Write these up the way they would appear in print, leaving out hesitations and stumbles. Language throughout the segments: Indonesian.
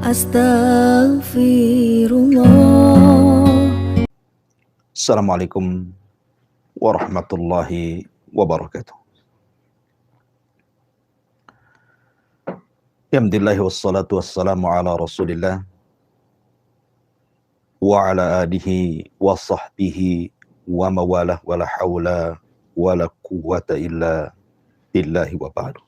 Astaghfirullah. Assalamualaikum warahmatullahi wabarakatuh. Alhamdulillah wassalatu wassalamu ala Rasulillah wa ala alihi wa sahbihi wa mawalah wa la hawla wa la quwwata illa billahi wa ba'du.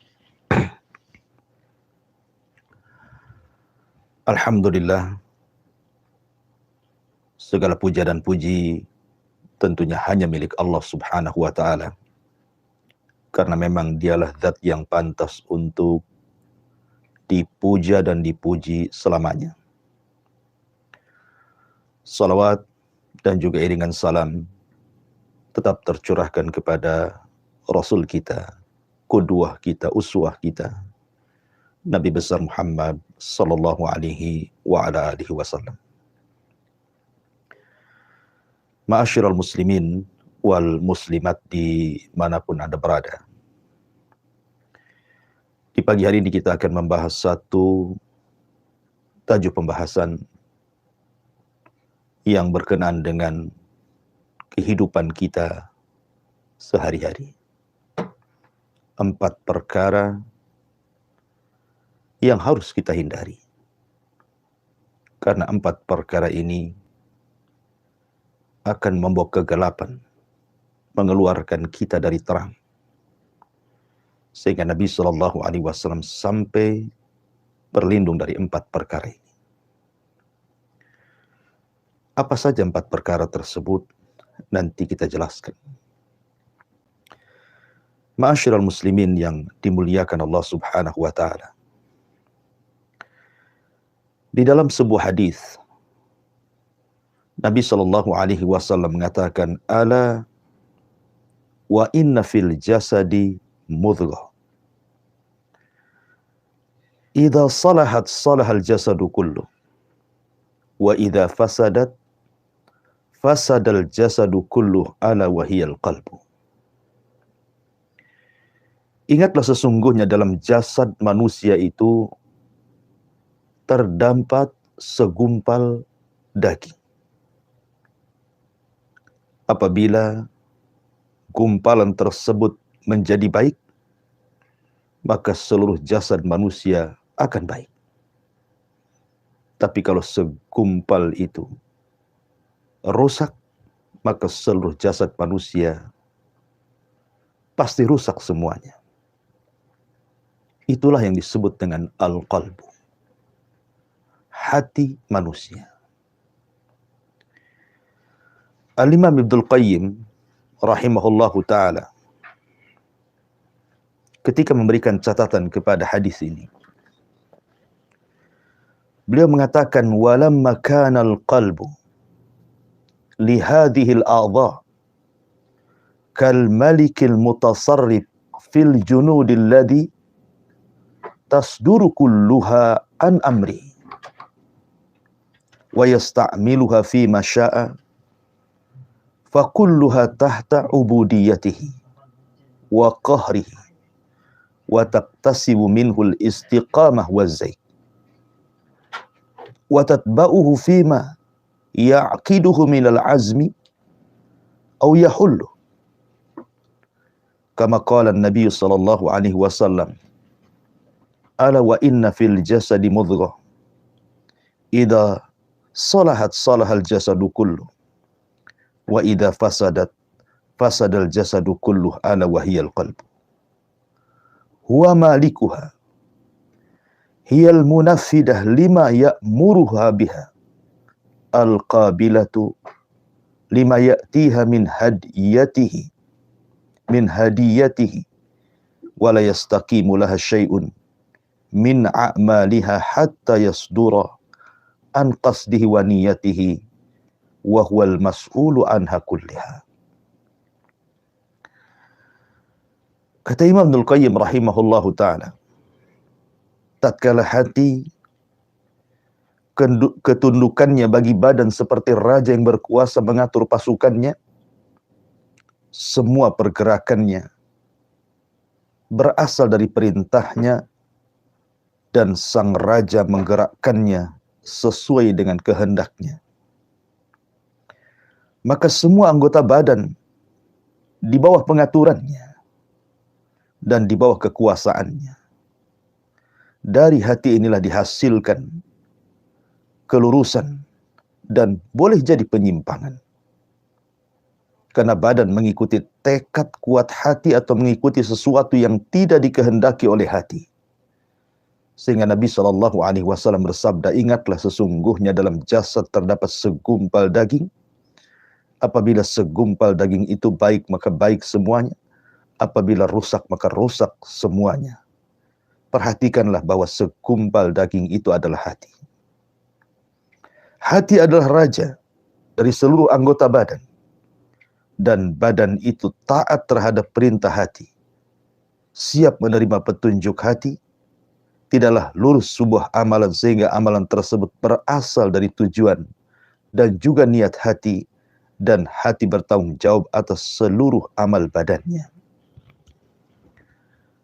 Alhamdulillah, segala puja dan puji tentunya hanya milik Allah Subhanahu wa ta'ala, karena memang dialah zat yang pantas untuk dipuja dan dipuji selamanya. Salawat dan juga iringan salam tetap tercurahkan kepada Rasul kita, qudwah kita, uswah kita, Nabi besar Muhammad sallallahu alaihi wa ala alihi wasallam. Ma'asyiral muslimin wal muslimat dimanapun Anda berada. Di pagi hari ini kita akan membahas satu tajuk pembahasan yang berkenaan dengan kehidupan kita sehari-hari. 4 perkara yang harus kita hindari. Karena 4 perkara ini akan membawa kegelapan, mengeluarkan kita dari terang. Sehingga Nabi SAW sampai berlindung dari 4 perkara ini. Apa saja 4 perkara tersebut? Nanti kita jelaskan. Ma'asyiral muslimin yang dimuliakan Allah Subhanahu wa ta'ala. Di dalam sebuah hadis, Nabi SAW mengatakan, ala wa inna fil jasadi mudghah. Idza salahat salahal jasadu kullu. Wa idza fasadat fasadal jasadu kullu ala wa hiyal qalbu. Ingatlah sesungguhnya dalam jasad manusia itu terdapat segumpal daging. Apabila gumpalan tersebut menjadi baik, maka seluruh jasad manusia akan baik. Tapi kalau segumpal itu rusak, maka seluruh jasad manusia pasti rusak semuanya. Itulah yang disebut dengan al-qalbu, hati manusia. Al-Imam Ibnul Qayyim rahimahullahu ta'ala ketika memberikan catatan kepada hadis ini, beliau mengatakan, walamma kana al-qalbu li hadhihi al-a'dha kal malikil mutasarrif fil junudil ladhi tasduru kulluha an amri wa yasta'miluha fi ma syaa fa kulluha tahta ubudiyatihi wa qahrihi wa taqtasibu minhu al-istiqamah wa zayd wa tatba'uhu fi ma ya'qiduhu min al-azmi aw yahullu kama qala an-nabiy sallallahu alaihi wasallam, ala wa inna fil jasadi mudghah idza salahat salahal jasadu kullu wa idza fasadat fasadal jasadu kullu ala wa hiyal qalbu huwa malikuha hiyal munaffidah lima ya'muruha biha al-qabilatu lima ya'tiha min hadiyatihi wa la yastaqimu laha syai'un min a'maliha hatta yasdura an qasdihi wa niyatihi wa huwal mas'ulu anha kulliha. Kata Imam Ibnul Qayyim rahimahullahu ta'ala, tatkala hati ketundukannya bagi badan seperti raja yang berkuasa mengatur pasukannya, semua pergerakannya berasal dari perintahnya dan sang raja menggerakkannya sesuai dengan kehendaknya. Maka semua anggota badan di bawah pengaturannya dan di bawah kekuasaannya. Dari hati inilah dihasilkan kelurusan dan boleh jadi penyimpangan. Karena badan mengikuti tekad kuat hati atau mengikuti sesuatu yang tidak dikehendaki oleh hati. Sehingga Nabi SAW bersabda, ingatlah sesungguhnya dalam jasad terdapat segumpal daging. Apabila segumpal daging itu baik, maka baik semuanya. Apabila rusak, maka rusak semuanya. Perhatikanlah bahwa segumpal daging itu adalah hati. Hati adalah raja dari seluruh anggota badan. Dan badan itu taat terhadap perintah hati. Siap menerima petunjuk hati. Tidaklah lurus sebuah amalan sehingga amalan tersebut berasal dari tujuan dan juga niat hati. Dan hati bertanggung jawab atas seluruh amal badannya.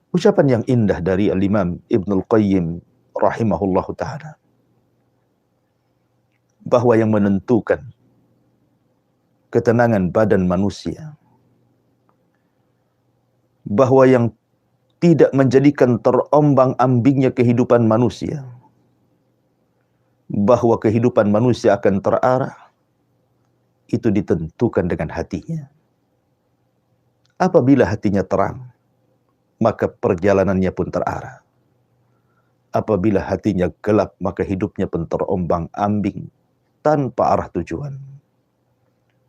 Ucapan yang indah dari Al-Imam Ibnul Qayyim rahimahullahu ta'ala. Bahwa yang menentukan ketenangan badan manusia, bahwa yang tidak menjadikan terombang-ambingnya kehidupan manusia, bahwa kehidupan manusia akan terarah, itu ditentukan dengan hatinya. Apabila hatinya terang, maka perjalanannya pun terarah. Apabila hatinya gelap, maka hidupnya pun terombang-ambing tanpa arah tujuan.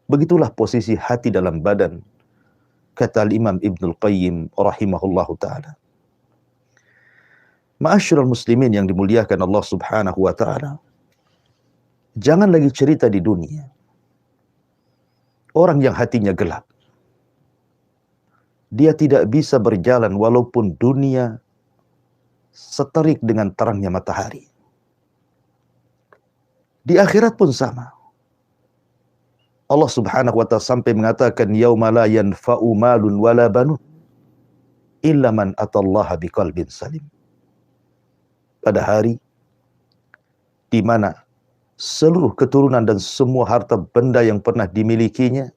Begitulah posisi hati dalam badan, kata Imam Ibnul Qayyim rahimahullahu ta'ala. Ma'asyiral muslimin yang dimuliakan Allah subhanahu wa ta'ala, jangan lagi cerita di dunia orang yang hatinya gelap. Dia tidak bisa berjalan walaupun dunia seterik dengan terangnya matahari. Di akhirat pun sama. Allah subhanahu wa ta'ala sampai mengatakan, yauma la yanfa'u malun wala banun illa man atallaha biqalbin salim. Pada hari di mana seluruh keturunan dan semua harta benda yang pernah dimilikinya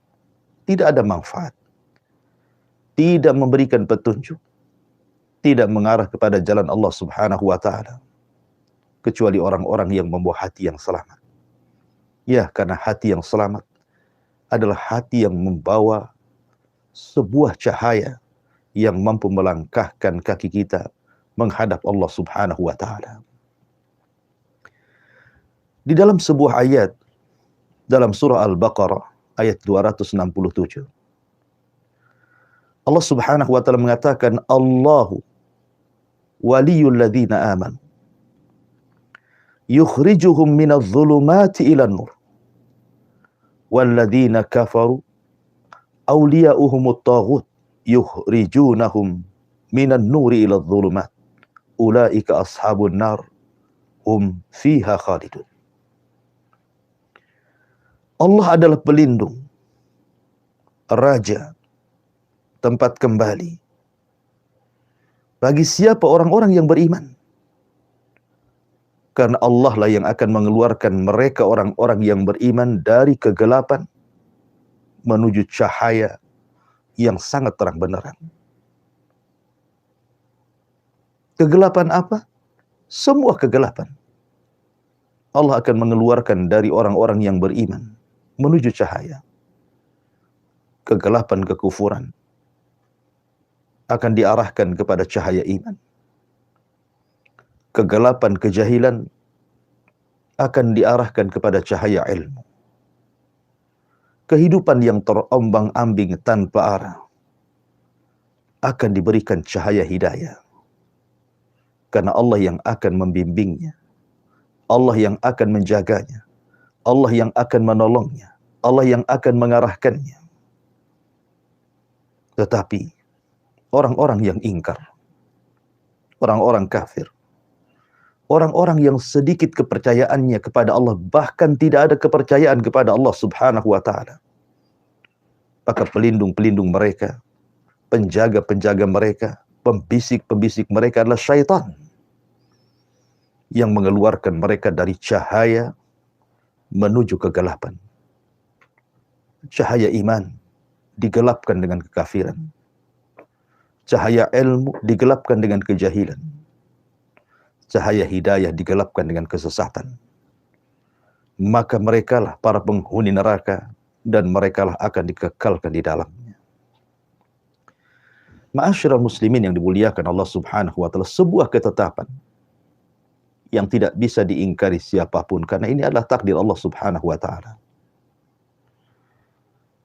tidak ada manfaat, tidak memberikan petunjuk, tidak mengarah kepada jalan Allah subhanahu wa ta'ala, kecuali orang-orang yang membawa hati yang selamat. Ya, karena hati yang selamat adalah hati yang membawa sebuah cahaya yang mampu melangkahkan kaki kita menghadap Allah subhanahu wa ta'ala. Di dalam sebuah ayat dalam surah Al-Baqarah ayat 267, Allah subhanahu wa ta'ala mengatakan, Allahu waliyul ladzina amanu yukhrijuhum minadh dhulumati ilan nur walladzina kafaru awliya'uhumut taghut yukhrijunahum minan nuri iladh dhulumat ulaika ashabun nar hum fiha khalidun. Allah adalah pelindung, raja, tempat kembali bagi siapa orang-orang yang beriman. Karena Allah lah yang akan mengeluarkan mereka orang-orang yang beriman dari kegelapan menuju cahaya yang sangat terang benderang. Kegelapan apa? Semua kegelapan. Allah akan mengeluarkan dari orang-orang yang beriman menuju cahaya. Kegelapan kekufuran akan diarahkan kepada cahaya iman. Kegelapan kejahilan akan diarahkan kepada cahaya ilmu. Kehidupan yang terombang-ambing tanpa arah akan diberikan cahaya hidayah. Karena Allah yang akan membimbingnya, Allah yang akan menjaganya, Allah yang akan menolongnya, Allah yang akan mengarahkannya. Tetapi orang-orang yang ingkar, orang-orang kafir, orang-orang yang sedikit kepercayaannya kepada Allah, bahkan tidak ada kepercayaan kepada Allah subhanahu wa ta'ala, maka pelindung-pelindung mereka, penjaga-penjaga mereka, pembisik-pembisik mereka adalah syaitan. yang mengeluarkan mereka dari cahaya menuju kegelapan. Cahaya iman digelapkan dengan kekafiran. Cahaya ilmu digelapkan dengan kejahilan. Cahaya hidayah digelapkan dengan kesesatan. Maka merekalah para penghuni neraka dan merekalah akan dikekalkan di dalamnya. Ma'asyiral muslimin yang dimuliakan Allah Subhanahu wa taala, sebuah ketetapan yang tidak bisa diingkari siapapun karena ini adalah takdir Allah Subhanahu wa taala.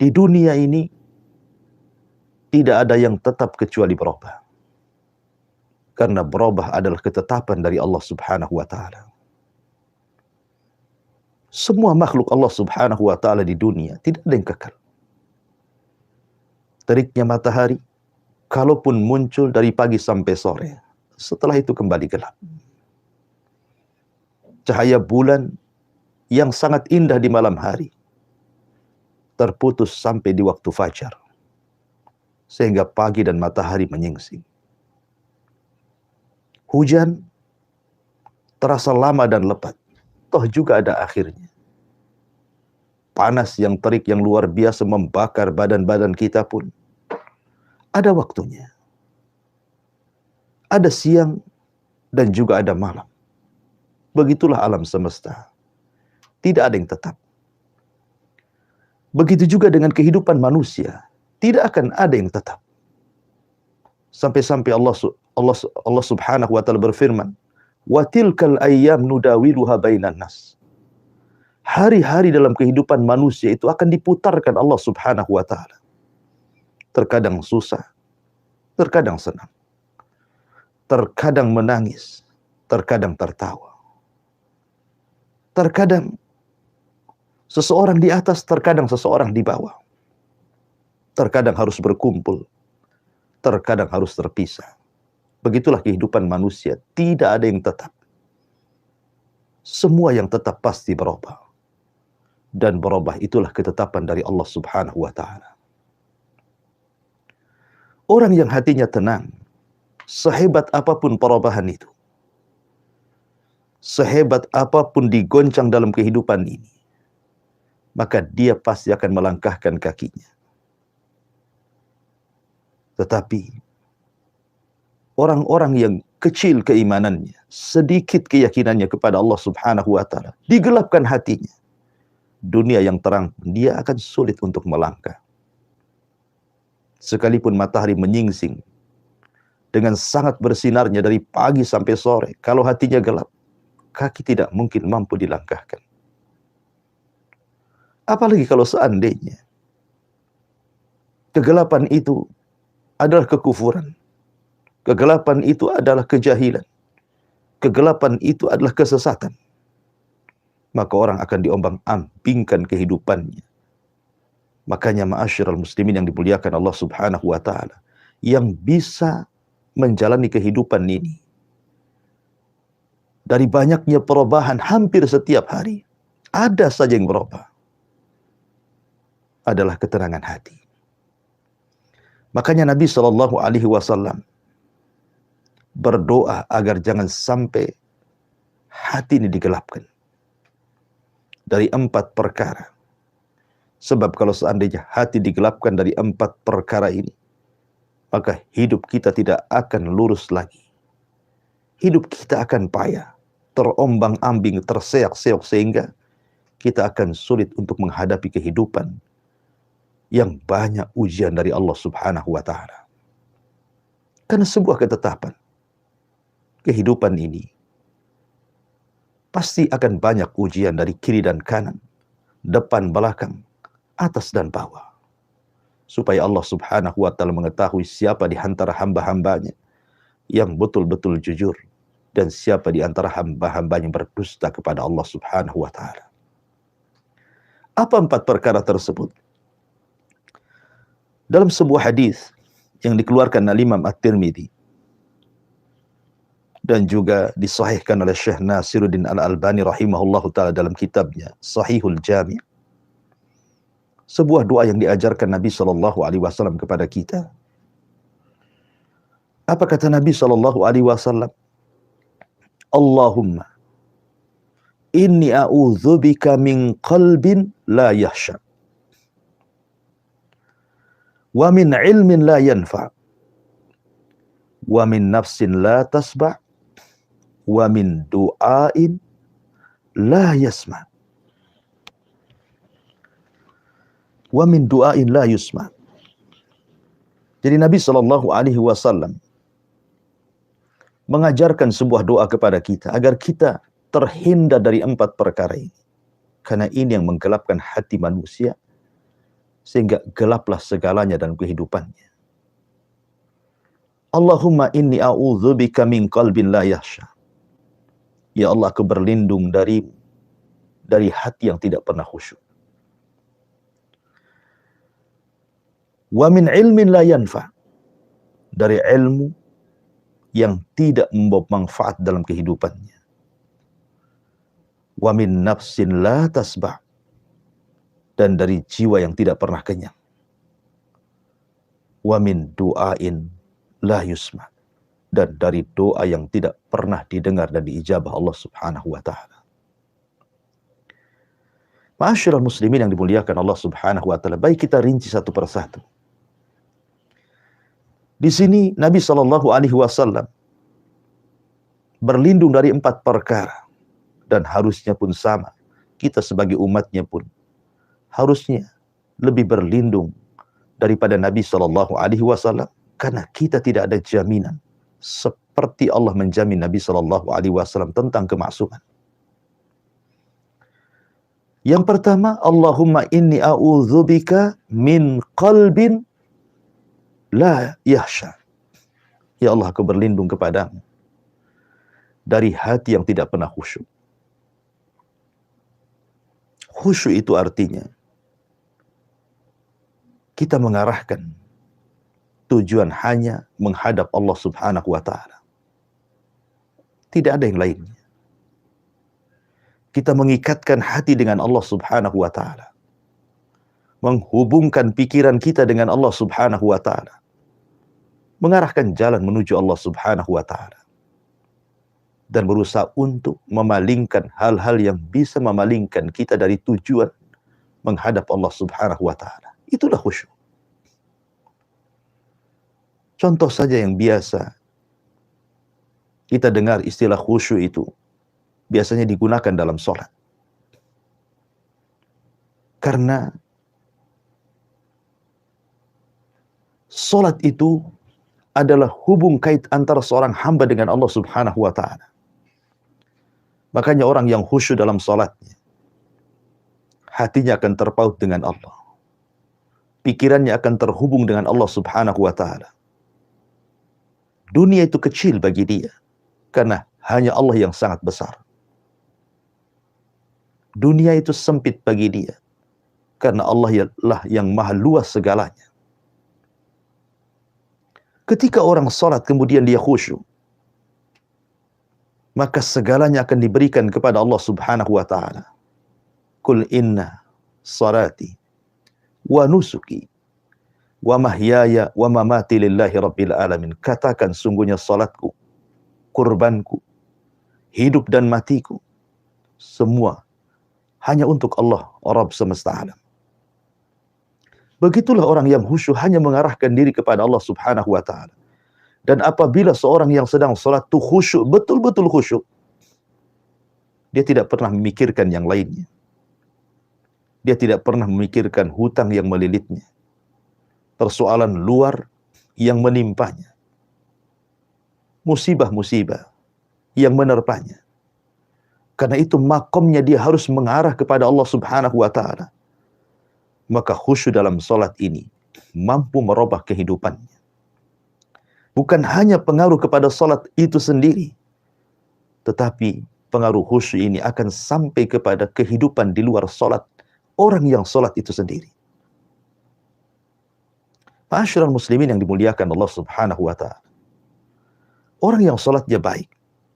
Di dunia ini tidak ada yang tetap kecuali berubah. Karena berubah adalah ketetapan dari Allah Subhanahu wa taala. Semua makhluk Allah Subhanahu wa taala di dunia tidak ada yang kekal. Teriknya matahari, kalaupun muncul dari pagi sampai sore, setelah itu kembali gelap. Cahaya bulan yang sangat indah di malam hari, terputus sampai di waktu fajar, sehingga pagi dan matahari menyingsing. Hujan terasa lama dan lebat, toh juga ada akhirnya. Panas yang terik yang luar biasa membakar badan-badan kita pun ada waktunya. Ada siang dan juga ada malam. Begitulah alam semesta. Tidak ada yang tetap. Begitu juga dengan kehidupan manusia. Tidak akan ada yang tetap. Sampai-sampai Allah Subhanahu wa taala berfirman, "Wa tilkal ayyam nudawiluha bainan nas." Hari-hari dalam kehidupan manusia itu akan diputarkan Allah Subhanahu wa taala. Terkadang susah, terkadang senang. Terkadang menangis, terkadang tertawa. Terkadang seseorang di atas, terkadang seseorang di bawah. Terkadang harus berkumpul, terkadang harus terpisah. Begitulah kehidupan manusia, tidak ada yang tetap. Semua yang tetap pasti berubah. Dan berubah itulah ketetapan dari Allah Subhanahu wa taala. Orang yang hatinya tenang, sehebat apapun perubahan itu, sehebat apapun digoncang dalam kehidupan ini, maka dia pasti akan melangkahkan kakinya. Tetapi orang-orang yang kecil keimanannya, sedikit keyakinannya kepada Allah Subhanahu wa taala, digelapkan hatinya. Dunia yang terang, dia akan sulit untuk melangkah. Sekalipun matahari menyingsing dengan sangat bersinarnya dari pagi sampai sore, kalau hatinya gelap, kaki tidak mungkin mampu dilangkahkan. Apalagi kalau seandainya kegelapan itu adalah kekufuran. Kegelapan itu adalah kejahilan. Kegelapan itu adalah kesesatan. Maka orang akan diombang-ambingkan kehidupannya. Makanya ma'asyiral muslimin yang dimuliakan Allah Subhanahu wa taala, yang bisa menjalani kehidupan ini dari banyaknya perubahan hampir setiap hari, ada saja yang berubah. Adalah ketenangan hati. Makanya Nabi Shallallahu alaihi wasallam berdoa agar jangan sampai hati ini digelapkan dari 4 perkara. Sebab kalau seandainya hati digelapkan dari 4 perkara ini, maka hidup kita tidak akan lurus lagi. Hidup kita akan payah, terombang-ambing, terseok-seok, sehingga kita akan sulit untuk menghadapi kehidupan yang banyak ujian dari Allah Subhanahu wa taala. Karena sebuah ketetapan, kehidupan ini pasti akan banyak ujian dari kiri dan kanan, depan, belakang, atas dan bawah. Supaya Allah Subhanahu wa taala mengetahui siapa di antara hamba-hambanya yang betul-betul jujur dan siapa di antara hamba-hambanya yang berdusta kepada Allah Subhanahu wa taala. Apa 4 perkara tersebut? Dalam sebuah hadis yang dikeluarkan oleh Imam At-Tirmidzi dan juga disahihkan oleh Syekh Nasiruddin Al-Albani rahimahullahu taala dalam kitabnya Sahihul Jami', sebuah doa yang diajarkan Nabi sallallahu alaihi wasallam kepada kita. Apa kata Nabi sallallahu alaihi wasallam? Allahumma inni a'udzubika min qalbin la yahsha wa min ilmin la yanfa wa min nafsin la tasba wa min du'ain la yasma wa min du'ain la yusma. Jadi Nabi sallallahu alaihi wasallam mengajarkan sebuah doa kepada kita agar kita terhindar dari 4 perkara ini. Karena ini yang menggelapkan hati manusia sehingga gelaplah segalanya dalam kehidupannya. Allahumma inni a'udzubika min qalbin la yahsha. Ya Allah, aku berlindung dari hati yang tidak pernah khusyuk. Wa min ilmin la yanfa. Dari ilmu yang tidak membawa manfaat dalam kehidupannya. Wa min nafsin la tasba'. Dan dari jiwa yang tidak pernah kenyang. Wa min du'ain la yusma. Dan dari doa yang tidak pernah didengar dan diijabah Allah Subhanahu wa ta'ala. Ma'asyiral muslimin yang dimuliakan Allah Subhanahu wa ta'ala, baik kita rinci satu persatu. Di sini Nabi Shallallahu alaihi wasallam berlindung dari 4 perkara, dan harusnya pun sama. Kita sebagai umatnya pun harusnya lebih berlindung daripada Nabi Shallallahu alaihi wasallam, karena kita tidak ada jaminan seperti Allah menjamin Nabi Shallallahu alaihi wasallam tentang kemaksuman. Yang pertama, Allahumma inni a'udzubika min qalbin la yahsha. Ya Allah, aku berlindung kepadamu dari hati yang tidak pernah khusyuk. Khusyuk itu artinya kita mengarahkan tujuan hanya menghadap Allah Subhanahu wa ta'ala. Tidak ada yang lainnya. Kita mengikatkan hati dengan Allah Subhanahu wa ta'ala. Menghubungkan pikiran kita dengan Allah Subhanahu wa ta'ala. Mengarahkan jalan menuju Allah Subhanahu wa ta'ala. Dan berusaha untuk memalingkan hal-hal yang bisa memalingkan kita dari tujuan menghadap Allah Subhanahu wa ta'ala. Itulah khusyuk. Contoh saja yang biasa kita dengar istilah khusyuk itu biasanya digunakan dalam sholat. Karena sholat itu adalah hubung kait antara seorang hamba dengan Allah Subhanahu wa ta'ala. Makanya orang yang khusyuk dalam sholatnya, hatinya akan terpaut dengan Allah. Pikirannya akan terhubung dengan Allah Subhanahu wa ta'ala. Dunia itu kecil bagi dia, karena hanya Allah yang sangat besar. Dunia itu sempit bagi dia, karena Allah lah yang maha luas segalanya. Ketika orang sholat kemudian dia khusyuk, maka segalanya akan diberikan kepada Allah Subhanahu wa ta'ala. Qul inna salati wa nusuki wa mahyaya wa mamati lillahi rabbil alamin. Katakan, sungguhnya salatku, kurbanku, hidup dan matiku, semua hanya untuk Allah, Rabb semesta alam. Begitulah orang yang khusyuk hanya mengarahkan diri kepada Allah Subhanahu wa ta'ala. Dan apabila seorang yang sedang salat itu khusyuk, betul-betul khusyuk, dia tidak pernah memikirkan yang lainnya. Dia tidak pernah memikirkan hutang yang melilitnya, persoalan luar yang menimpanya, musibah-musibah yang menerpanya. Karena itu makomnya dia harus mengarah kepada Allah Subhanahu wa ta'ala. Maka khusyuk dalam salat ini mampu merubah kehidupannya. Bukan hanya pengaruh kepada salat itu sendiri, tetapi pengaruh khusyuk ini akan sampai kepada kehidupan di luar salat orang yang salat itu sendiri. Ma'asyiral muslimin yang dimuliakan Allah Subhanahu wa ta'ala. Orang yang salatnya baik,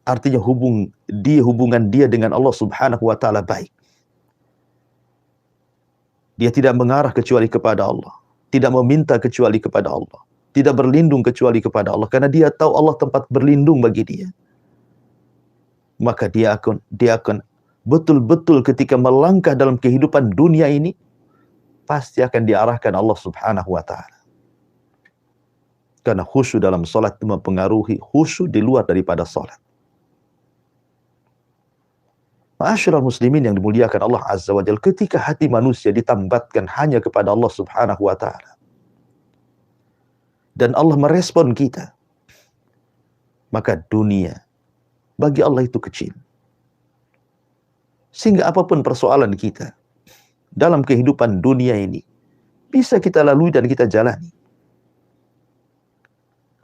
artinya hubungan dia dengan Allah Subhanahu wa ta'ala baik. Dia tidak mengarah kecuali kepada Allah, tidak meminta kecuali kepada Allah, tidak berlindung kecuali kepada Allah, karena dia tahu Allah tempat berlindung bagi dia. Maka dia akan betul-betul ketika melangkah dalam kehidupan dunia ini, pasti akan diarahkan Allah Subhanahu wa Ta'ala. Karena khusyuk dalam salat itu mempengaruhi khusyuk di luar daripada salat. Ma'asyiral muslimin yang dimuliakan Allah Azza wa Jalla, ketika hati manusia ditambatkan hanya kepada Allah Subhanahu wa Ta'ala, dan Allah merespon kita, maka dunia bagi Allah itu kecil. Sehingga apapun persoalan kita dalam kehidupan dunia ini, bisa kita lalui dan kita jalani.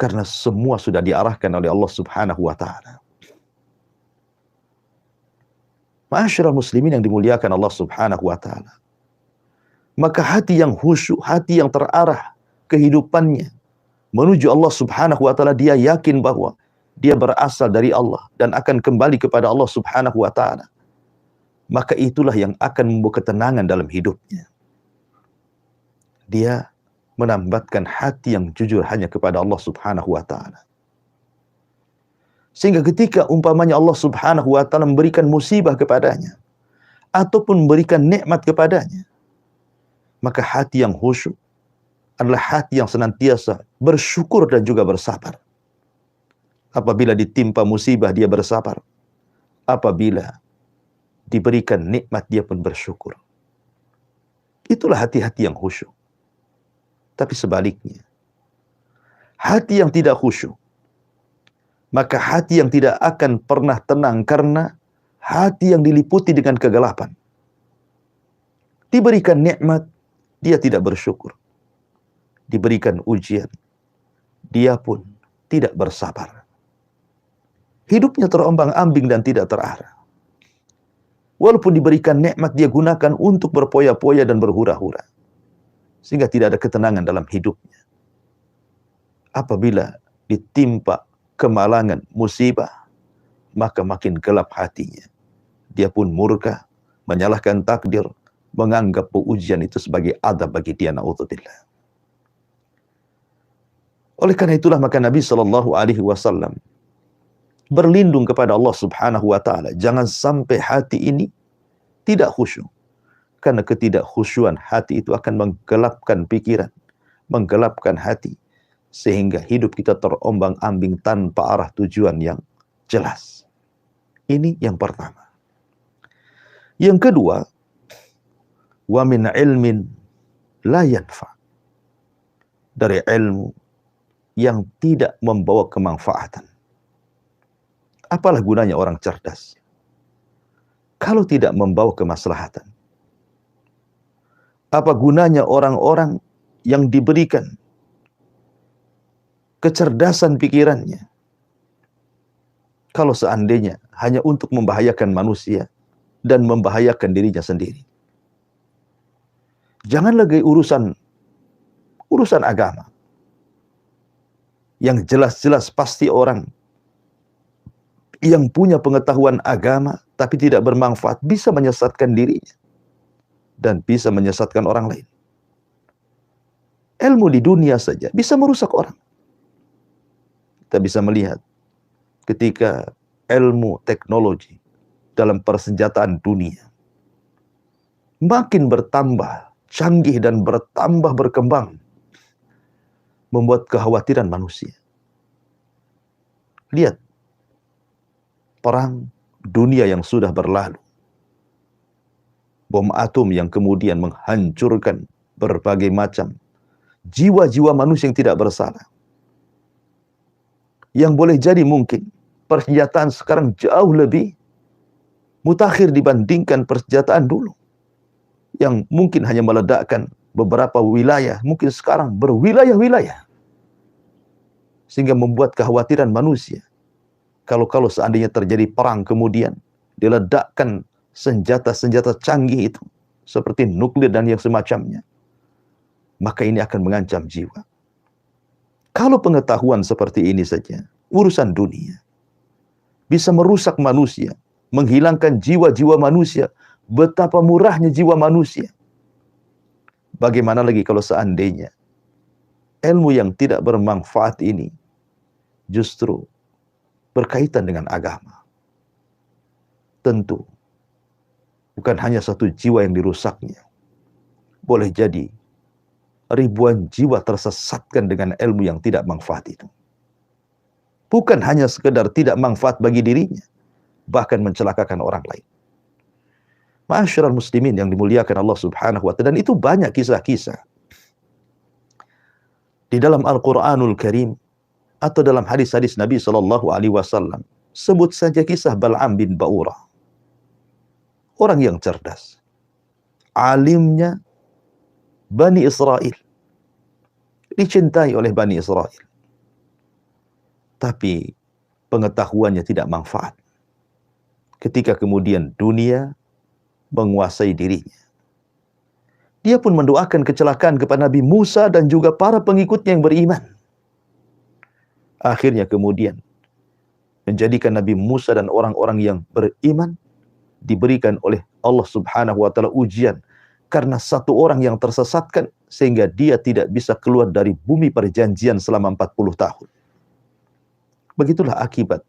Karena semua sudah diarahkan oleh Allah Subhanahu wa Ta'ala. Ma'asyiral muslimin yang dimuliakan Allah Subhanahu wa Ta'ala, maka hati yang khusyuk, hati yang terarah kehidupannya menuju Allah Subhanahu wa Ta'ala, dia yakin bahwa dia berasal dari Allah dan akan kembali kepada Allah Subhanahu wa Ta'ala, maka itulah yang akan membawa ketenangan dalam hidupnya. Dia menambatkan hati yang jujur hanya kepada Allah Subhanahu wa Ta'ala. Sehingga ketika umpamanya Allah Subhanahu wa Ta'ala memberikan musibah kepadanya, ataupun memberikan nikmat kepadanya, maka hati yang khusyuk adalah hati yang senantiasa bersyukur dan juga bersabar. Apabila ditimpa musibah, dia bersabar. Apabila diberikan nikmat, dia pun bersyukur. Itulah hati-hati yang khusyuk. Tapi sebaliknya, hati yang tidak khusyuk, maka hati yang tidak akan pernah tenang, karena hati yang diliputi dengan kegelapan. Diberikan nikmat, dia tidak bersyukur. Diberikan ujian, dia pun tidak bersabar. Hidupnya terombang-ambing dan tidak terarah. Walaupun diberikan nikmat, dia gunakan untuk berpoya-poya dan berhura-hura, sehingga tidak ada ketenangan dalam hidupnya. Apabila ditimpa kemalangan, musibah, maka makin gelap hatinya. Dia pun murka, menyalahkan takdir, menganggap ujian itu sebagai adab bagi dia, na'udzubillah. Oleh karena itulah maka Nabi SAW berlindung kepada Allah Subhanahu wa Ta'ala, jangan sampai hati ini tidak khusyuk. Karena ketidakkhusyuan hati itu akan menggelapkan pikiran, menggelapkan hati, sehingga hidup kita terombang-ambing tanpa arah tujuan yang jelas. Ini yang pertama. Yang kedua, wa min ilmin la yanfa, dari ilmu yang tidak membawa kemanfaatan. Apalah gunanya orang cerdas kalau tidak membawa kemaslahatan? Apa gunanya orang-orang yang diberikan kecerdasan pikirannya kalau seandainya hanya untuk membahayakan manusia dan membahayakan dirinya sendiri? Jangan lagi urusan agama, yang jelas-jelas pasti orang yang punya pengetahuan agama tapi tidak bermanfaat bisa menyesatkan dirinya dan bisa menyesatkan orang lain. Ilmu di dunia saja bisa merusak orang. Kita bisa melihat ketika ilmu teknologi dalam persenjataan dunia makin bertambah canggih dan bertambah berkembang, membuat kekhawatiran manusia. Lihat perang dunia yang sudah berlalu, bom atom yang kemudian menghancurkan berbagai macam jiwa-jiwa manusia yang tidak bersalah. Yang boleh jadi mungkin persenjataan sekarang jauh lebih mutakhir dibandingkan persenjataan dulu, yang mungkin hanya meledakkan beberapa wilayah, mungkin sekarang berwilayah-wilayah, sehingga membuat kekhawatiran manusia. Kalau seandainya terjadi perang kemudian diledakkan senjata-senjata canggih itu seperti nuklir dan yang semacamnya, maka ini akan mengancam jiwa. Kalau pengetahuan seperti ini saja, urusan dunia, bisa merusak manusia, menghilangkan jiwa-jiwa manusia, betapa murahnya jiwa manusia. Bagaimana lagi kalau seandainya ilmu yang tidak bermanfaat ini justru berkaitan dengan agama? Tentu Bukan hanya satu jiwa yang dirusaknya. Boleh jadi ribuan jiwa tersesatkan dengan ilmu yang tidak manfaat itu. Bukan hanya sekedar tidak manfaat bagi dirinya, bahkan mencelakakan orang lain. Ma'asyiral muslimin yang dimuliakan Allah Subhanahu wa ta'ala, dan itu banyak kisah-kisah di dalam Al-Qur'anul Karim atau dalam hadis-hadis Nabi sallallahu alaihi wasallam. Sebut saja kisah Bal'am bin Ba'urah. Orang yang cerdas, alimnya Bani Israel, dicintai oleh Bani Israel, tapi pengetahuannya tidak manfaat. Ketika kemudian dunia menguasai dirinya, dia pun mendoakan kecelakaan kepada Nabi Musa dan juga para pengikutnya yang beriman. Akhirnya kemudian menjadikan Nabi Musa dan orang-orang yang beriman diberikan oleh Allah Subhanahu wa ta'ala ujian karena satu orang yang tersesatkan sehingga dia tidak bisa keluar dari bumi perjanjian selama 40 tahun. Begitulah akibat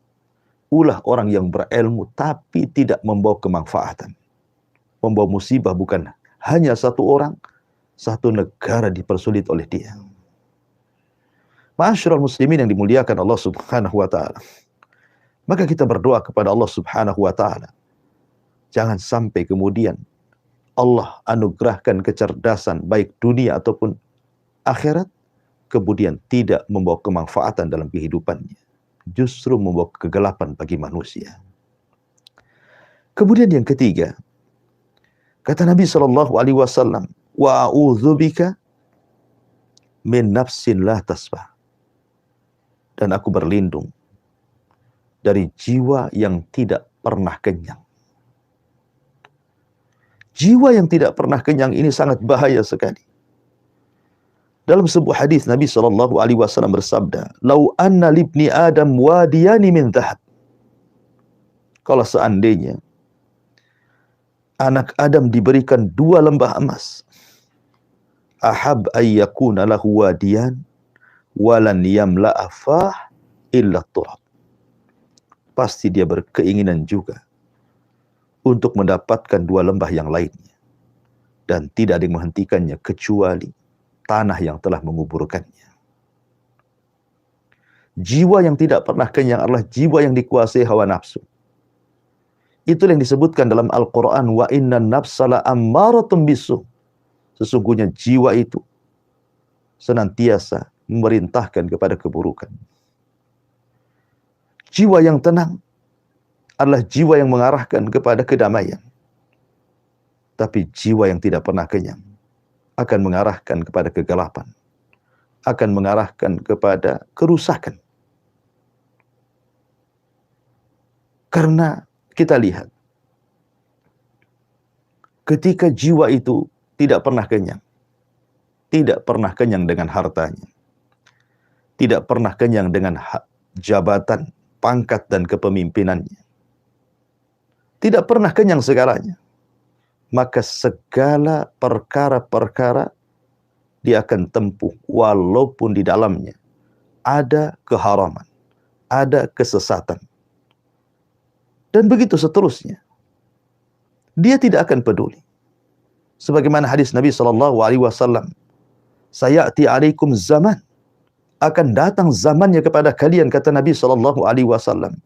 ulah orang yang berilmu tapi tidak membawa kemanfaatan. Membawa musibah bukan hanya satu orang, satu negara dipersulit oleh dia. Ma'asyiral muslimin yang dimuliakan Allah Subhanahu wa ta'ala. Maka kita berdoa kepada Allah Subhanahu wa ta'ala, jangan sampai kemudian Allah anugerahkan kecerdasan baik dunia ataupun akhirat, kemudian tidak membawa kemanfaatan dalam kehidupannya, justru membawa kegelapan bagi manusia. Kemudian yang ketiga, kata Nabi sallallahu alaihi wasallam, wa a'udzubika min nafsin la tasbah. Dan aku berlindung dari jiwa yang tidak pernah kenyang. Jiwa yang tidak pernah kenyang ini sangat bahaya sekali. Dalam sebuah hadis Nabi sallallahu alaihi wasallam bersabda, "Lau anna libni Adam wadiyani min dhahab." Kalau seandainya anak Adam diberikan 2 lembah emas, ahab ayyakuna lahu wadiyan walan yamla'a fah illa turab. Pasti dia berkeinginan juga untuk mendapatkan 2 lembah yang lainnya, dan tidak ada yang menghentikannya kecuali tanah yang telah menguburkannya. Jiwa yang tidak pernah kenyang adalah jiwa yang dikuasai hawa nafsu. Itulah yang disebutkan dalam Al-Quran, wa innan nafsa la'ammaratun bisu. Sesungguhnya jiwa itu senantiasa memerintahkan kepada keburukan. Jiwa yang tenang adalah jiwa yang mengarahkan kepada kedamaian. Tapi jiwa yang tidak pernah kenyang akan mengarahkan kepada kegelapan, akan mengarahkan kepada kerusakan. Karena kita lihat, ketika jiwa itu tidak pernah kenyang, tidak pernah kenyang dengan hartanya, tidak pernah kenyang dengan jabatan, pangkat dan kepemimpinannya, tidak pernah kenyang segalanya, maka segala perkara-perkara dia akan tempuh walaupun di dalamnya ada keharaman, ada kesesatan. Dan begitu seterusnya. Dia tidak akan peduli. Sebagaimana hadis Nabi sallallahu alaihi wasallam, "Sayati 'alaikum zaman." Akan datang zamannya kepada kalian, kata Nabi sallallahu alaihi wasallam,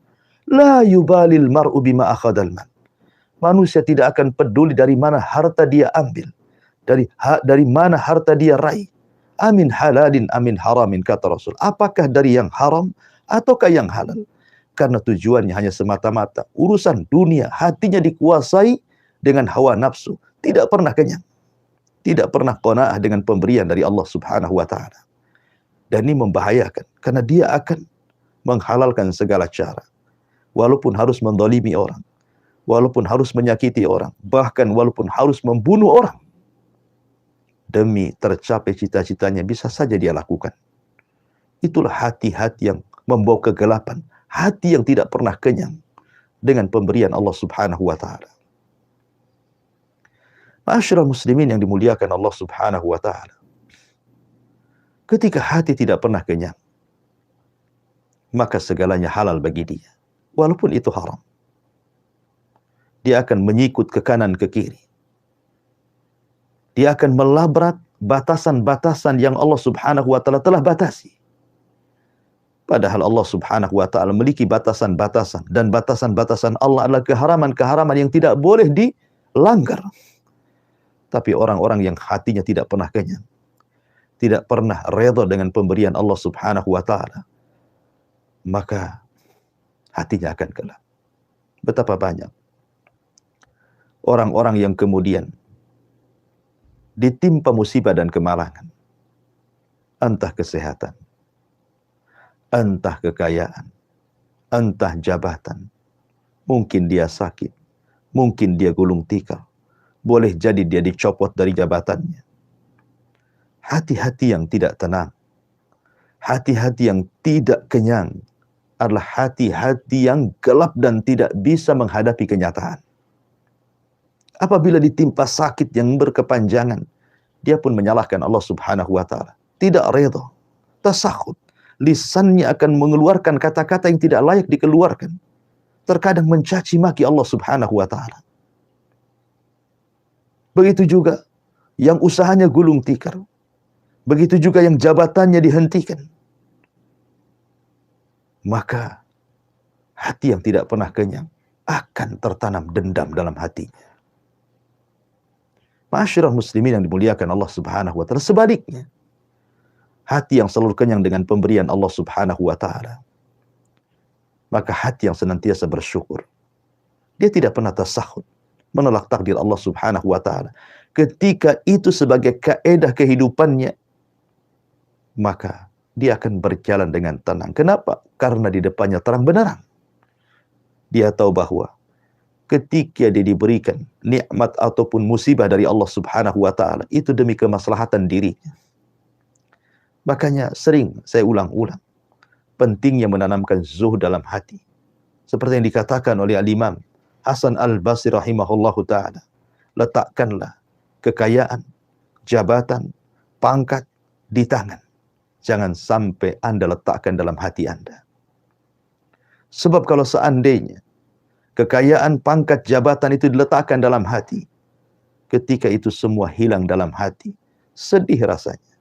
"La yubalil mar'u bima akhadal mal." Manusia tidak akan peduli dari mana harta dia ambil, dari mana harta dia raih. Amin halalin amin haramin, kata Rasul. Apakah dari yang haram ataukah yang halal? Karena tujuannya hanya semata-mata urusan dunia, hatinya dikuasai dengan hawa nafsu, tidak pernah kenyang, tidak pernah qanaah dengan pemberian dari Allah Subhanahu wa ta'ala. Dan ini membahayakan, karena dia akan menghalalkan segala cara, walaupun harus mendolimi orang, walaupun harus menyakiti orang, bahkan walaupun harus membunuh orang, demi tercapai cita-citanya bisa saja dia lakukan. Itulah hati-hati yang membawa kegelapan, hati yang tidak pernah kenyang dengan pemberian Allah Subhanahu wa ta'ala. Ma'asyiral muslimin yang dimuliakan Allah Subhanahu wa ta'ala, ketika hati tidak pernah kenyang, maka segalanya halal bagi dia, walaupun itu haram. Dia akan menyikut ke kanan ke kiri. Dia akan melabrak batasan-batasan yang Allah Subhanahu wa taala telah batasi. Padahal Allah Subhanahu wa taala memiliki batasan-batasan, dan batasan-batasan Allah adalah keharaman-keharaman yang tidak boleh dilanggar. Tapi orang-orang yang hatinya tidak pernah kenyang, tidak pernah redha dengan pemberian Allah Subhanahu wa taala, maka hatinya akan gelap. Betapa banyak orang-orang yang kemudian ditimpa musibah dan kemalangan, entah kesehatan, entah kekayaan, entah jabatan. Mungkin dia sakit, mungkin dia gulung tikar, boleh jadi dia dicopot dari jabatannya. Hati-hati yang tidak tenang, hati-hati yang tidak kenyang adalah hati-hati yang gelap dan tidak bisa menghadapi kenyataan. Apabila ditimpa sakit yang berkepanjangan, dia pun menyalahkan Allah Subhanahu wa taala. Tidak redha, tasakhut. Lisannya akan mengeluarkan kata-kata yang tidak layak dikeluarkan. Terkadang mencaci maki Allah Subhanahu wa taala. Begitu juga yang usahanya gulung tikar. Begitu juga yang jabatannya dihentikan. Maka hati yang tidak pernah kenyang akan tertanam dendam dalam hatinya. Ma'asyiral muslimin yang dimuliakan Allah Subhanahu wa taala, sebaliknya, hati yang selalu kenyang dengan pemberian Allah Subhanahu wa taala, maka hati yang senantiasa bersyukur. Dia tidak pernah tasakhut, menolak takdir Allah Subhanahu wa taala. Ketika itu sebagai kaedah kehidupannya, maka dia akan berjalan dengan tenang. Kenapa? Karena di depannya terang benderang. Dia tahu bahwa ketika dia diberikan nikmat ataupun musibah dari Allah Subhanahu wa taala, itu demi kemaslahatan dirinya. Makanya sering saya ulang-ulang pentingnya menanamkan zuhud dalam hati. Seperti yang dikatakan oleh Al-Imam Hasan Al-Basri rahimahullahu taala, letakkanlah kekayaan, jabatan, pangkat di tangan. Jangan sampai Anda letakkan dalam hati Anda. Sebab kalau seandainya kekayaan, pangkat, jabatan itu diletakkan dalam hati, ketika itu semua hilang dalam hati, sedih rasanya,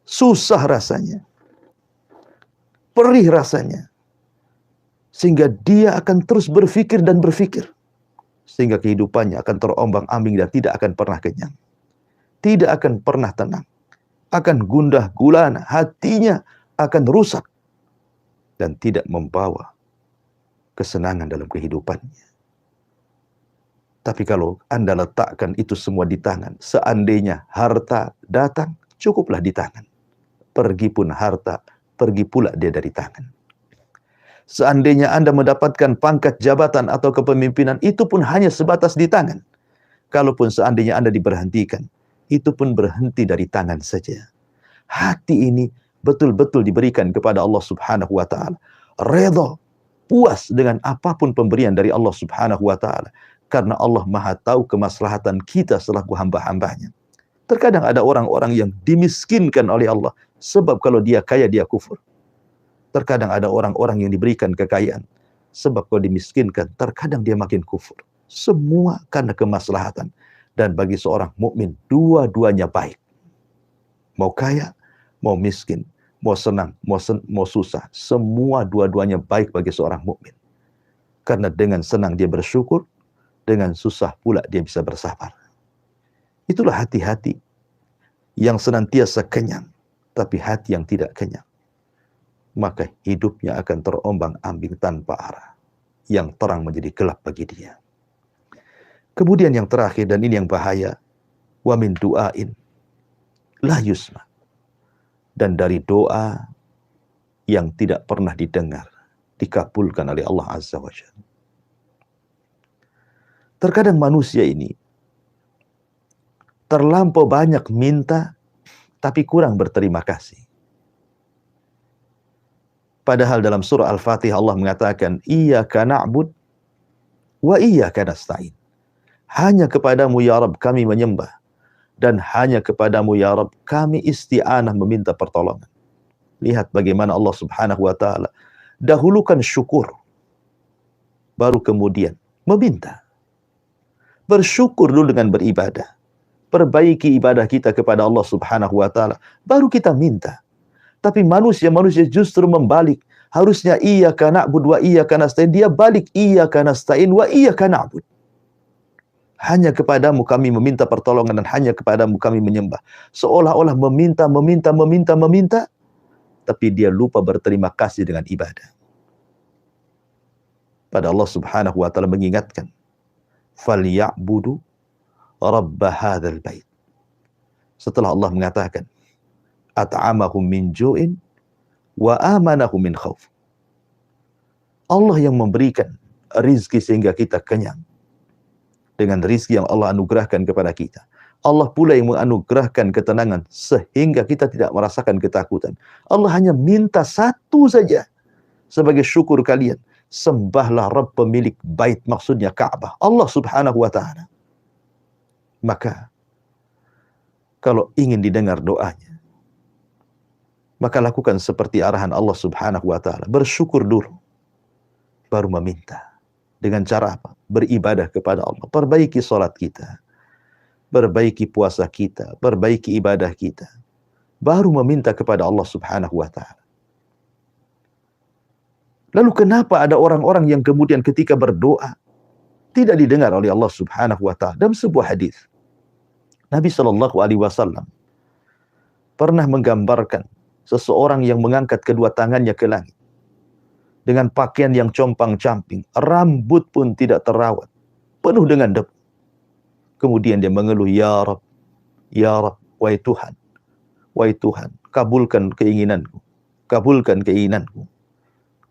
susah rasanya, perih rasanya, sehingga dia akan terus berpikir dan berpikir, sehingga kehidupannya akan terombang-ambing dan tidak akan pernah kenyang, tidak akan pernah tenang, akan gundah gulana, hatinya akan rusak dan tidak membawa kesenangan dalam kehidupannya. Tapi kalau Anda letakkan itu semua di tangan, seandainya harta datang, cukuplah di tangan. Pergi pun harta, pergi pula dia dari tangan. Seandainya Anda mendapatkan pangkat jabatan atau kepemimpinan, itu pun hanya sebatas di tangan. Kalaupun seandainya Anda diberhentikan, itu pun berhenti dari tangan saja. Hati ini betul-betul diberikan kepada Allah Subhanahu wa taala. Redha, puas dengan apapun pemberian dari Allah Subhanahu wa taala, karena Allah Maha tahu kemaslahatan kita selaku hamba-hambanya. Terkadang ada orang-orang yang dimiskinkan oleh Allah sebab kalau dia kaya dia kufur. Terkadang ada orang-orang yang diberikan kekayaan sebab kalau dimiskinkan terkadang dia makin kufur. Semua karena kemaslahatan. Dan bagi seorang mukmin dua-duanya baik. Mau kaya, mau miskin, mau senang, mau susah, semua dua-duanya baik bagi seorang mukmin. Karena dengan senang dia bersyukur, dengan susah pula dia bisa bersabar. Itulah hati-hati yang senantiasa kenyang, tapi hati yang tidak kenyang, maka hidupnya akan terombang-ambing tanpa arah. Yang terang menjadi gelap bagi dia. Kemudian yang terakhir, dan ini yang bahaya, wa min du'ain la yusma. Dan dari doa yang tidak pernah didengar, dikabulkan oleh Allah Azza wa Jalla. Terkadang manusia ini terlampau banyak minta, tapi kurang berterima kasih. Padahal dalam surah Al-Fatihah Allah mengatakan, Iyyaka na'bud wa iyyaka nasta'in. Hanya kepadamu ya Rabb kami menyembah, dan hanya kepadamu ya Rabb kami isti'anah meminta pertolongan. Lihat bagaimana Allah Subhanahu wa taala dahulukan syukur, baru kemudian Meminta. Bersyukur dulu dengan beribadah. Perbaiki ibadah kita kepada Allah Subhanahu wa taala, baru kita minta. Tapi manusia justru membalik. Harusnya iyyaka na'budu wa iyyaka nasta'in, dia balik iyyaka nasta'in wa iyyaka na'bud. Hanya kepadamu kami meminta pertolongan dan hanya kepadamu kami menyembah. Seolah-olah meminta, tapi dia lupa berterima kasih dengan ibadah. Pada Allah Subhanahu wa taala mengingatkan, "Falyabudu rabb hadzal bait." Setelah Allah mengatakan, "At'amahum min ju'in wa amanahum min khauf." Allah yang memberikan rizki sehingga kita kenyang. Dengan rizki yang Allah anugerahkan kepada kita. Allah pula yang menganugerahkan ketenangan sehingga kita tidak merasakan ketakutan. Allah hanya minta satu saja sebagai syukur kalian. Sembahlah Rabb pemilik bait, maksudnya Ka'bah, Allah Subhanahu wa taala. Maka kalau ingin didengar doanya, maka lakukan seperti arahan Allah Subhanahu wa taala. Bersyukur dulu, baru meminta. Dengan cara apa? Beribadah kepada Allah. Perbaiki salat kita, perbaiki puasa kita, perbaiki ibadah kita. Baru meminta kepada Allah Subhanahu wa taala. Lalu kenapa ada orang-orang yang kemudian ketika berdoa tidak didengar oleh Allah Subhanahu wa taala? Dalam sebuah hadis, Nabi Shallallahu alaihi wasallam pernah menggambarkan seseorang yang mengangkat kedua tangannya ke langit dengan pakaian yang compang-camping, rambut pun tidak terawat, penuh dengan debu. Kemudian dia mengeluh, ya Rab, wahai Tuhan, kabulkan keinginanku, kabulkan keinginanku.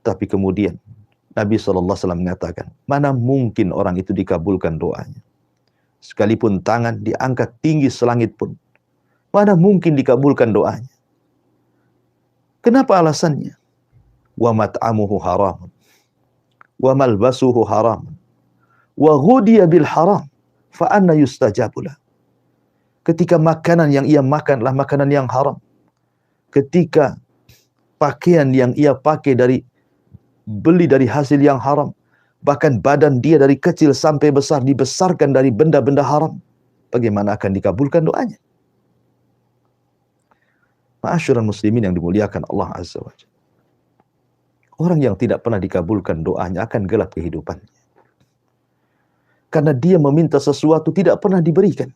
Tapi kemudian Nabi SAW mengatakan, mana mungkin orang itu dikabulkan doanya. Sekalipun tangan diangkat tinggi selangit pun, mana mungkin dikabulkan doanya. Kenapa alasannya? Wa mat'amuhu haramun, wa malbasuhu haramun, wa ghudiya bil haram, fa anna yustajabulah. Ketika makanan yang ia makan adalah makanan yang haram, ketika pakaian yang ia pakai beli dari hasil yang haram, bahkan badan dia dari kecil sampai besar dibesarkan dari benda-benda haram, bagaimana akan dikabulkan doanya? Ma'asyiral muslimin yang dimuliakan Allah Azza wa Jalla. Orang yang tidak pernah dikabulkan doanya akan gelap kehidupannya. Karena dia meminta sesuatu tidak pernah diberikan.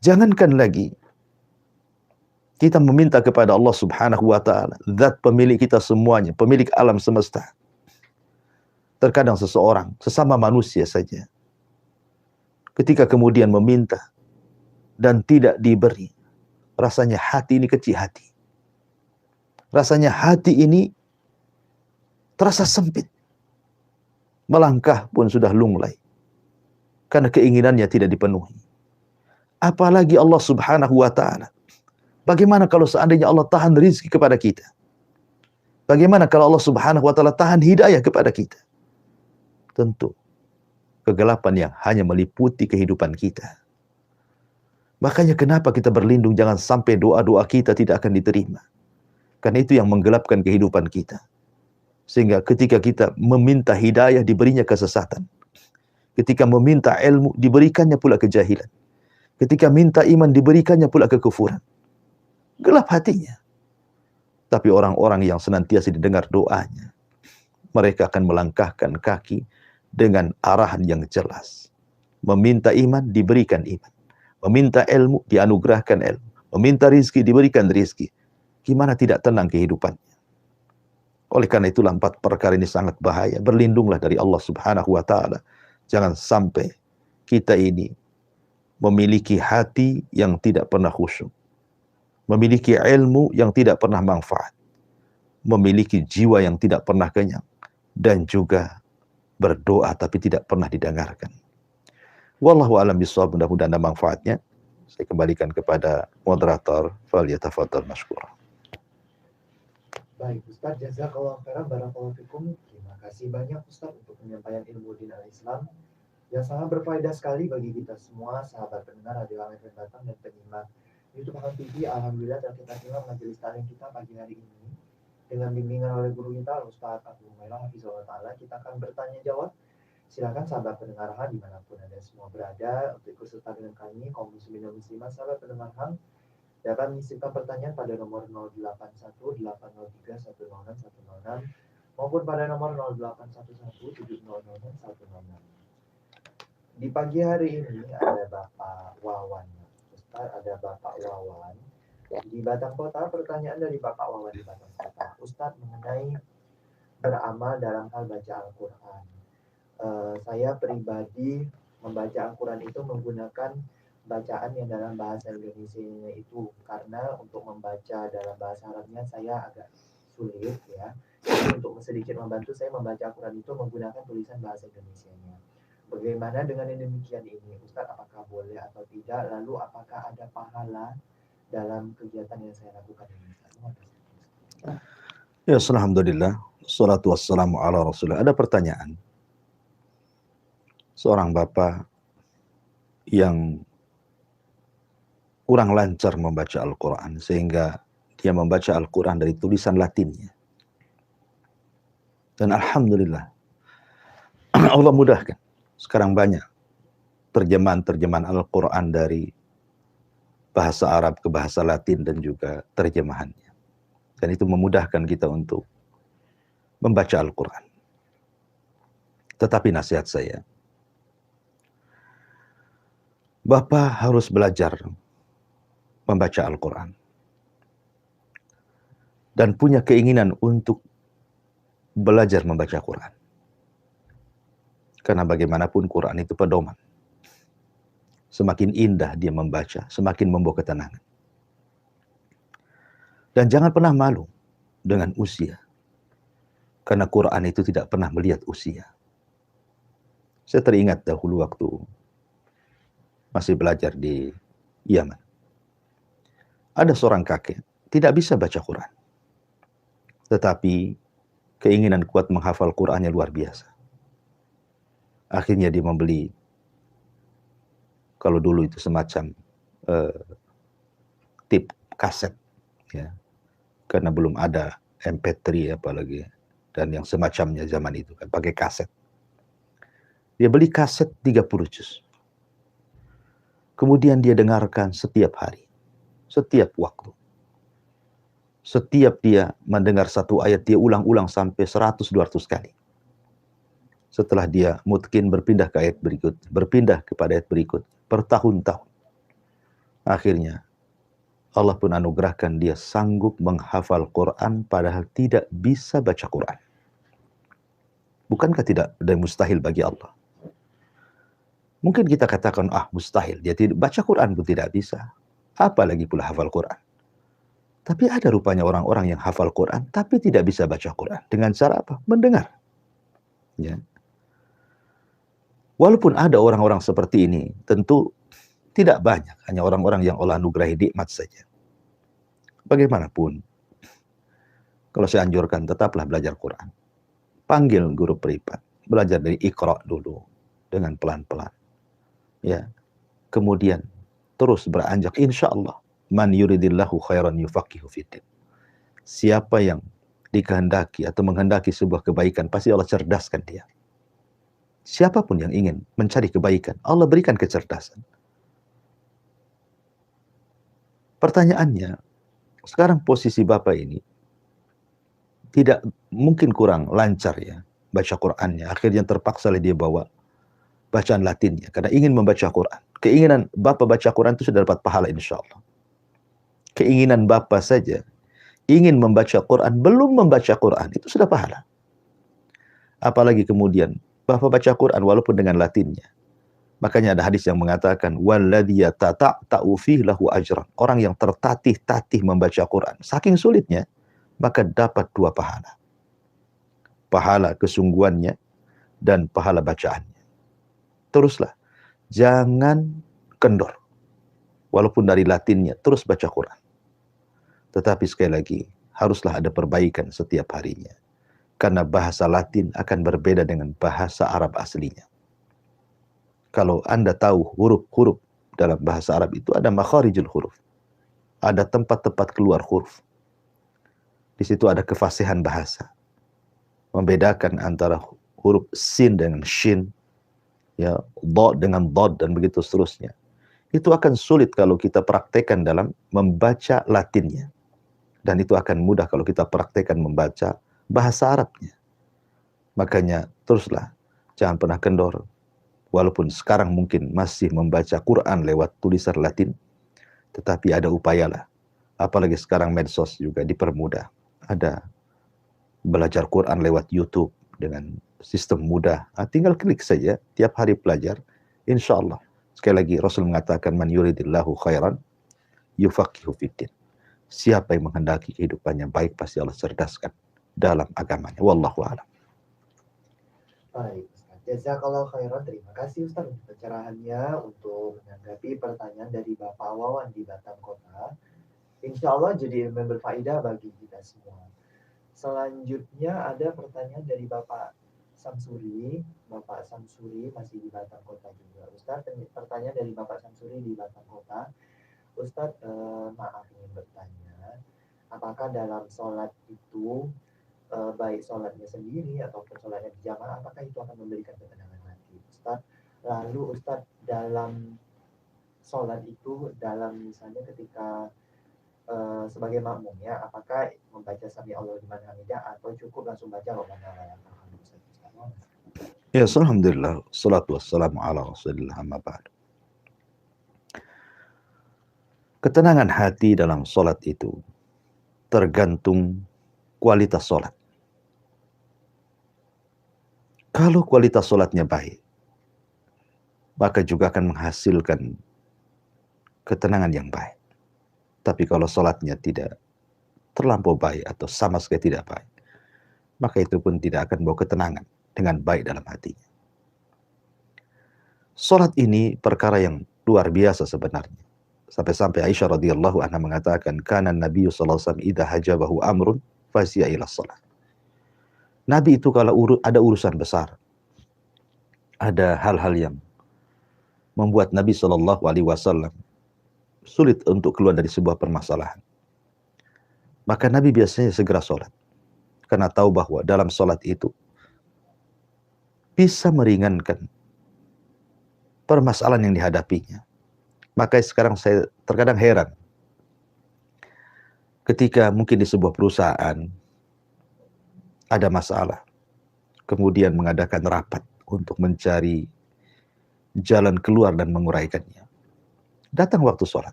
Jangankan lagi kita meminta kepada Allah Subhanahu wa taala, zat pemilik kita semuanya, pemilik alam semesta. Terkadang seseorang, sesama manusia saja, ketika kemudian meminta dan tidak diberi, rasanya hati ini kecil hati. Rasanya hati ini terasa sempit. Melangkah pun sudah lunglai. Karena keinginannya tidak dipenuhi. Apalagi Allah Subhanahu wa ta'ala. Bagaimana kalau seandainya Allah tahan rizki kepada kita? Bagaimana kalau Allah Subhanahu wa ta'ala tahan hidayah kepada kita? Tentu kegelapan yang hanya meliputi kehidupan kita. Makanya kenapa kita berlindung jangan sampai doa-doa kita tidak akan diterima. Karena itu yang menggelapkan kehidupan kita. Sehingga ketika kita meminta hidayah diberinya kesesatan. Ketika meminta ilmu diberikannya pula kejahilan. Ketika minta iman diberikannya pula kekufuran. Gelap hatinya. Tapi orang-orang yang senantiasa didengar doanya, mereka akan melangkahkan kaki dengan arahan yang jelas. Meminta iman diberikan iman. Meminta ilmu dianugerahkan ilmu. Meminta rizki diberikan rizki. Gimana tidak tenang kehidupannya? Oleh karena itulah 4 perkara ini sangat bahaya. Berlindunglah dari Allah Subhanahu wa ta'ala. Jangan sampai kita ini memiliki hati yang tidak pernah khusyuk. Memiliki ilmu yang tidak pernah manfaat. Memiliki jiwa yang tidak pernah kenyang. Dan juga berdoa tapi tidak pernah didengarkan. Wallahu a'lam bishawab, mudah-mudahan ada manfaatnya. Saya kembalikan kepada moderator. Falyatafaddal mashkura. Baik, Ustaz, jazakallahu khairan, barakallahu fikum. Terima kasih banyak Ustaz untuk penyampaian ilmu din al-Islam yang sangat berfaedah sekali bagi kita semua, sahabat pendengar Radio Alam FM Batam dan penyimak YouTube Alam TV. Alhamdulillah telah kita simak majelis taklim kita pagi hari ini dengan bimbingan oleh guru kita Ustaz Abdul Maila Hafizahullah Ta'ala kita akan bertanya jawab. Silakan sahabat pendengar HAN dimanapun Anda semua berada untuk ikut serta dengan kami, kaum muslimin dan muslimah, sahabat pendengar HAN dapat mengirimkan pertanyaan pada nomor 081803106106 maupun pada nomor 08117006. Di pagi hari ini ada Bapak Wawan. Ustaz, ada Bapak Wawan di Batang Kota. Pertanyaan dari Bapak Wawan di Batang Kota, Ustaz, mengenai beramal dalam hal baca Al-Quran. Saya pribadi membaca Al-Quran itu menggunakan bacaan yang dalam bahasa Indonesia itu, karena untuk membaca dalam bahasa Arabnya saya agak sulit ya. Jadi untuk sedikit membantu saya membaca Al-Quran itu menggunakan tulisan bahasa Indonesianya. Bagaimana dengan yang demikian ini, Ustaz? Apakah boleh atau tidak? Lalu apakah ada pahala dalam kegiatan yang saya lakukan ini? Ya, alhamdulillah. Salatu wassalamu ala Rasulullah. Ada pertanyaan. Seorang bapak yang kurang lancar membaca Al-Quran, sehingga dia membaca Al-Quran dari tulisan Latinnya. Dan alhamdulillah, Allah mudahkan. Sekarang banyak terjemahan Al-Quran dari bahasa Arab ke bahasa Latin dan juga terjemahannya. Dan itu memudahkan kita untuk membaca Al-Quran. Tetapi nasihat saya, Bapak harus belajar membaca Al-Quran. Dan punya keinginan untuk belajar membaca Quran. Karena bagaimanapun Quran itu pedoman. Semakin indah dia membaca, semakin membawa ketenangan. Dan jangan pernah malu dengan usia. Karena Quran itu tidak pernah melihat usia. Saya teringat dahulu waktu masih belajar di Yaman. Ada seorang kakek, tidak bisa baca Quran. Tetapi keinginan kuat menghafal Qurannya luar biasa. Akhirnya dia membeli, kalau dulu itu semacam tip kaset, ya, karena belum ada MP3 apalagi, dan yang semacamnya zaman itu kan pakai kaset. Dia beli kaset 30 juz. Kemudian dia dengarkan setiap hari, setiap waktu. Setiap dia mendengar satu ayat, dia ulang-ulang sampai 100-200 kali. Setelah dia mungkin berpindah ke ayat berikut, berpindah kepada ayat berikut, bertahun-tahun. Akhirnya, Allah pun anugerahkan dia sanggup menghafal Quran padahal tidak bisa baca Quran. Bukankah tidak ada yang mustahil bagi Allah? Mungkin kita katakan, mustahil, dia tidak baca Quran pun tidak bisa. Apalagi pula hafal Quran. Tapi ada rupanya orang-orang yang hafal Quran, tapi tidak bisa baca Quran. Dengan cara apa? Mendengar. Ya. Walaupun ada orang-orang seperti ini, tentu tidak banyak. Hanya orang-orang yang Allah anugerahi nikmat saja. Bagaimanapun, kalau saya anjurkan, tetaplah belajar Quran. Panggil guru privat. Belajar dari Iqra dulu. Dengan pelan-pelan. Ya. Kemudian, terus beranjak. Insya Allah. Man yuridillahu khairan yufaqihu fiddin. Siapa yang dikehendaki atau menghendaki sebuah kebaikan, pasti Allah cerdaskan dia. Siapapun yang ingin mencari kebaikan, Allah berikan kecerdasan. Pertanyaannya, sekarang posisi Bapak ini tidak mungkin kurang lancar ya baca Qur'annya. Akhirnya terpaksa dia bawa bacaan Latinnya karena ingin membaca Quran. Keinginan Bapak baca Quran itu sudah dapat pahala insya Allah. Keinginan Bapak saja ingin membaca Quran, belum membaca Quran, itu sudah pahala. Apalagi kemudian Bapak baca Quran walaupun dengan Latinnya. Makanya ada hadis yang mengatakan walladzi yatata'u fihi lahu ajran. Orang yang tertatih-tatih membaca Quran, saking sulitnya, maka dapat 2 pahala. Pahala kesungguhannya dan pahala bacaannya. Teruslah, jangan kendor. Walaupun dari Latinnya, terus baca Quran. Tetapi sekali lagi, haruslah ada perbaikan setiap harinya. Karena bahasa Latin akan berbeda dengan bahasa Arab aslinya. Kalau Anda tahu huruf-huruf dalam bahasa Arab itu ada makharijul huruf. Ada tempat-tempat keluar huruf. Di situ ada kefasihan bahasa. membedakan antara huruf sin dengan shin, ya, dha dengan dhad dan begitu seterusnya. Itu akan sulit kalau kita praktekkan dalam membaca Latinnya. Dan itu akan mudah kalau kita praktekkan membaca bahasa Arabnya. Makanya teruslah, jangan pernah kendor. Walaupun sekarang mungkin masih membaca Quran lewat tulisan Latin, tetapi ada upayalah. Apalagi sekarang medsos juga dipermudah. Ada belajar Quran lewat YouTube dengan sistem mudah. Tinggal klik saja, tiap hari belajar, insya Allah. Sekali lagi Rasul mengatakan, man yuridillahu khairan yufaqihu fiddin. Siapa yang menghendaki kehidupannya baik, pasti Allah cerdaskan dalam agamanya. Wallahu a'lam. Baik, Ustaz. Jazakallahu khairan. Terima kasih Ustaz untuk pencerahannya, untuk menanggapi pertanyaan dari Bapak Wawan di Batam Kota. Insya Allah jadi ilmu yang berfaedah bagi kita semua. Selanjutnya ada pertanyaan dari Bapak Samsuri. Bapak Samsuri masih di Batam Kota juga. Ustaz, pertanyaan dari Bapak Samsuri di Batam Kota. Ustaz, maaf ingin bertanya, apakah dalam sholat itu baik sholatnya sendiri ataupun sholatnya berjamaah, apakah itu akan memberikan ketenangan hati, Ustaz? Lalu Ustaz, dalam sholat itu, dalam misalnya ketika sebagai makmum ya, apakah membaca sami Allah liman hamidah atau cukup langsung baca Rabbana wa lakal hamd, Ustaz? Ya, alhamdulillah, salatu wassalamu ala Rasulillah, amma ba'd. Ketenangan hati dalam sholat itu tergantung kualitas sholat. Kalau kualitas sholatnya baik, maka juga akan menghasilkan ketenangan yang baik. Tapi kalau sholatnya tidak terlampau baik atau sama sekali tidak baik, maka itu pun tidak akan bawa ketenangan dengan baik dalam hatinya. Sholat ini perkara yang luar biasa sebenarnya. Sampai-sampai Aisyah radhiyallahu anha mengatakan, kana Nabi sallallahu alaihi wasallam idza hajabahu amrun fasiya ila shalah. Nabi itu kalau ada urusan besar, ada hal-hal yang membuat Nabi sallallahu alaihi wasallam sulit untuk keluar dari sebuah permasalahan, maka Nabi biasanya segera sholat. Karena tahu bahwa dalam sholat itu bisa meringankan permasalahan yang dihadapinya. Maka sekarang saya terkadang heran ketika mungkin di sebuah perusahaan ada masalah, kemudian mengadakan rapat untuk mencari jalan keluar dan menguraikannya. Datang waktu sholat.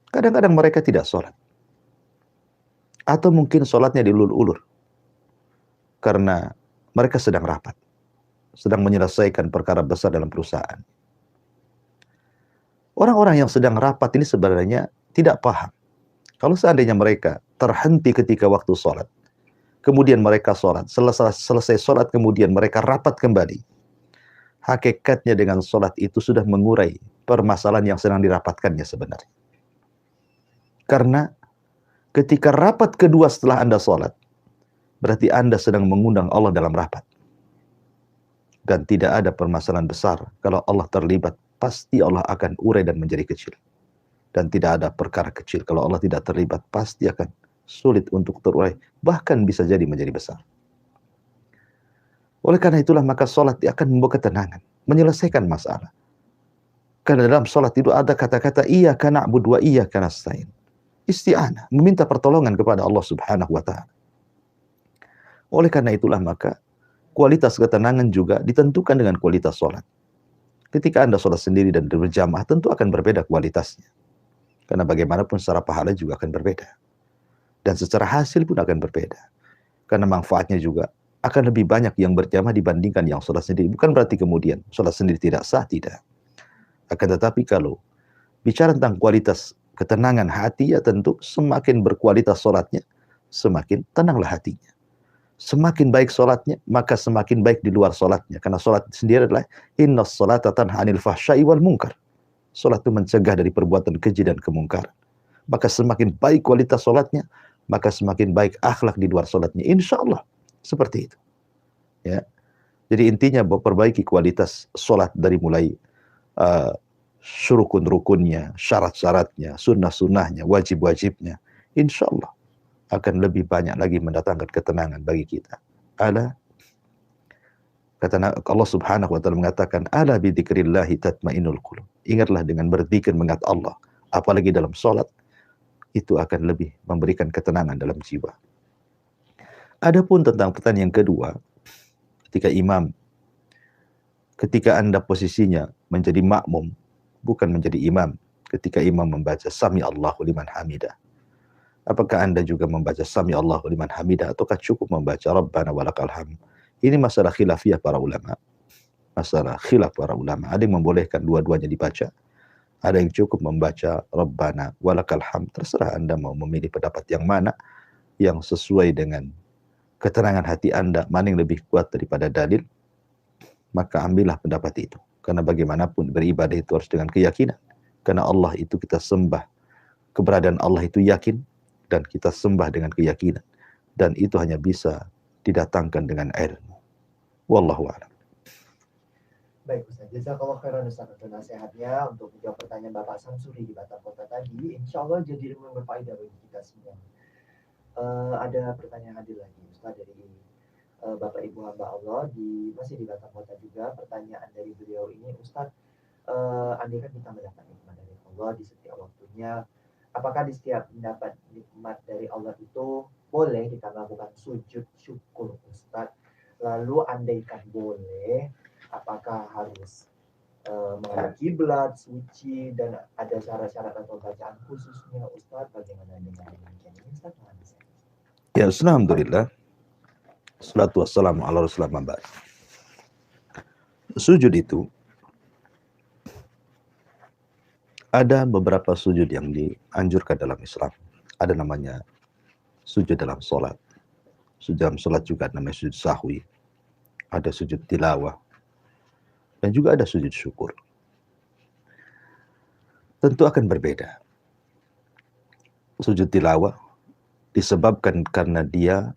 Kadang-kadang mereka tidak sholat. Atau mungkin sholatnya diulur-ulur. Karena mereka sedang rapat. Sedang menyelesaikan perkara besar dalam perusahaan. Orang-orang yang sedang rapat ini sebenarnya tidak paham. Kalau seandainya mereka terhenti ketika waktu sholat, kemudian mereka sholat, selesai sholat kemudian mereka rapat kembali, hakikatnya dengan sholat itu sudah mengurai permasalahan yang sedang dirapatkannya sebenarnya. Karena ketika rapat kedua setelah Anda sholat, berarti Anda sedang mengundang Allah dalam rapat. Dan tidak ada permasalahan besar. Kalau Allah terlibat, pasti Allah akan urai dan menjadi kecil. Dan tidak ada perkara kecil. Kalau Allah tidak terlibat, pasti akan sulit untuk terurai. Bahkan bisa jadi menjadi besar. Oleh karena itulah maka sholat akan membawa ketenangan. Menyelesaikan masalah. Karena dalam sholat itu ada kata-kata iyyaka na'budu wa iyyaka nasta'in. Isti'anah. Meminta pertolongan kepada Allah subhanahu wa ta'ala. Oleh karena itulah maka kualitas ketenangan juga ditentukan dengan kualitas sholat. Ketika Anda sholat sendiri dan berjamaah, tentu akan berbeda kualitasnya. Karena bagaimanapun secara pahala juga akan berbeda. Dan secara hasil pun akan berbeda. Karena manfaatnya juga akan lebih banyak yang berjamaah dibandingkan yang sholat sendiri. Bukan berarti kemudian sholat sendiri tidak sah, tidak. Akan tetapi kalau bicara tentang kualitas ketenangan hati, ya tentu semakin berkualitas sholatnya, semakin tenanglah hatinya. Semakin baik sholatnya, maka semakin baik di luar sholatnya. Karena sholat sendiri adalah innas sholata tanha 'anil fahsya'i wal munkar. Sholat itu mencegah dari perbuatan keji dan kemungkaran. Maka semakin baik kualitas sholatnya, maka semakin baik akhlak di luar sholatnya. Insya Allah seperti itu. Ya. Jadi intinya bahwa perbaiki kualitas sholat dari mulai rukun-rukunnya, syarat-syaratnya, sunnah-sunnahnya, wajib-wajibnya. Insya Allah akan lebih banyak lagi mendatangkan ketenangan bagi kita Ala, kata Allah Subhanahu wa taala mengatakan, ala bi dzikrillahi tatmainnul qulub. Ingatlah dengan berzikir mengingat Allah, apalagi dalam salat, itu akan lebih memberikan ketenangan dalam jiwa. Adapun tentang pertanyaan yang kedua, ketika Anda posisinya menjadi makmum, bukan menjadi imam, ketika imam membaca Sami Allahu liman hamidah, apakah Anda juga membaca Sami Allahu liman hamidah ataukah cukup membaca Rabbana walakal hamd? Ini masalah khilafiyah para ulama. Masalah khilaf para ulama. Ada yang membolehkan dua-duanya dibaca. Ada yang cukup membaca Rabbana walakal hamd. Terserah Anda mau memilih pendapat yang mana yang sesuai dengan keterangan hati Anda, mana yang lebih kuat daripada dalil, maka ambillah pendapat itu. Karena bagaimanapun beribadah itu harus dengan keyakinan. Karena Allah itu kita sembah. Keberadaan Allah itu yakin dan kita sembah dengan keyakinan. Dan itu hanya bisa didatangkan dengan ilmu. Wallahu a'lam. Baik Ustaz, jazakallah khairan Ustaz untuk nasihatnya, untuk menjawab pertanyaan Bapak Samsuri di Batam Kota tadi. Insya Allah jadi ilmu yang berfaedah bagi kita semua. Ada pertanyaan hadir lagi Ustaz dari Bapak Ibu hamba Allah masih di Batam Kota juga. Pertanyaan dari beliau ini, Ustaz, andai kan kita mendapat nikmat dari Allah di setiap waktunya, apakah di setiap mendapat nikmat dari Allah itu boleh kita melakukan sujud syukur Ustaz? Lalu andaikan boleh, apakah harus menghadap kiblat, suci, dan ada syarat-syarat atau bacaan khususnya Ustaz? Bagaimana dengan demikian ini Ustaz? Ya, alhamdulillah. Salatu wassalamu ala rasulillah ma'ba'd. Sujud itu ada beberapa sujud yang dianjurkan dalam Islam. Ada namanya sujud dalam sholat. Sujud dalam sholat juga namanya sujud sahwi. Ada sujud tilawah. Dan juga ada sujud syukur. Tentu akan berbeda. Sujud tilawah disebabkan karena dia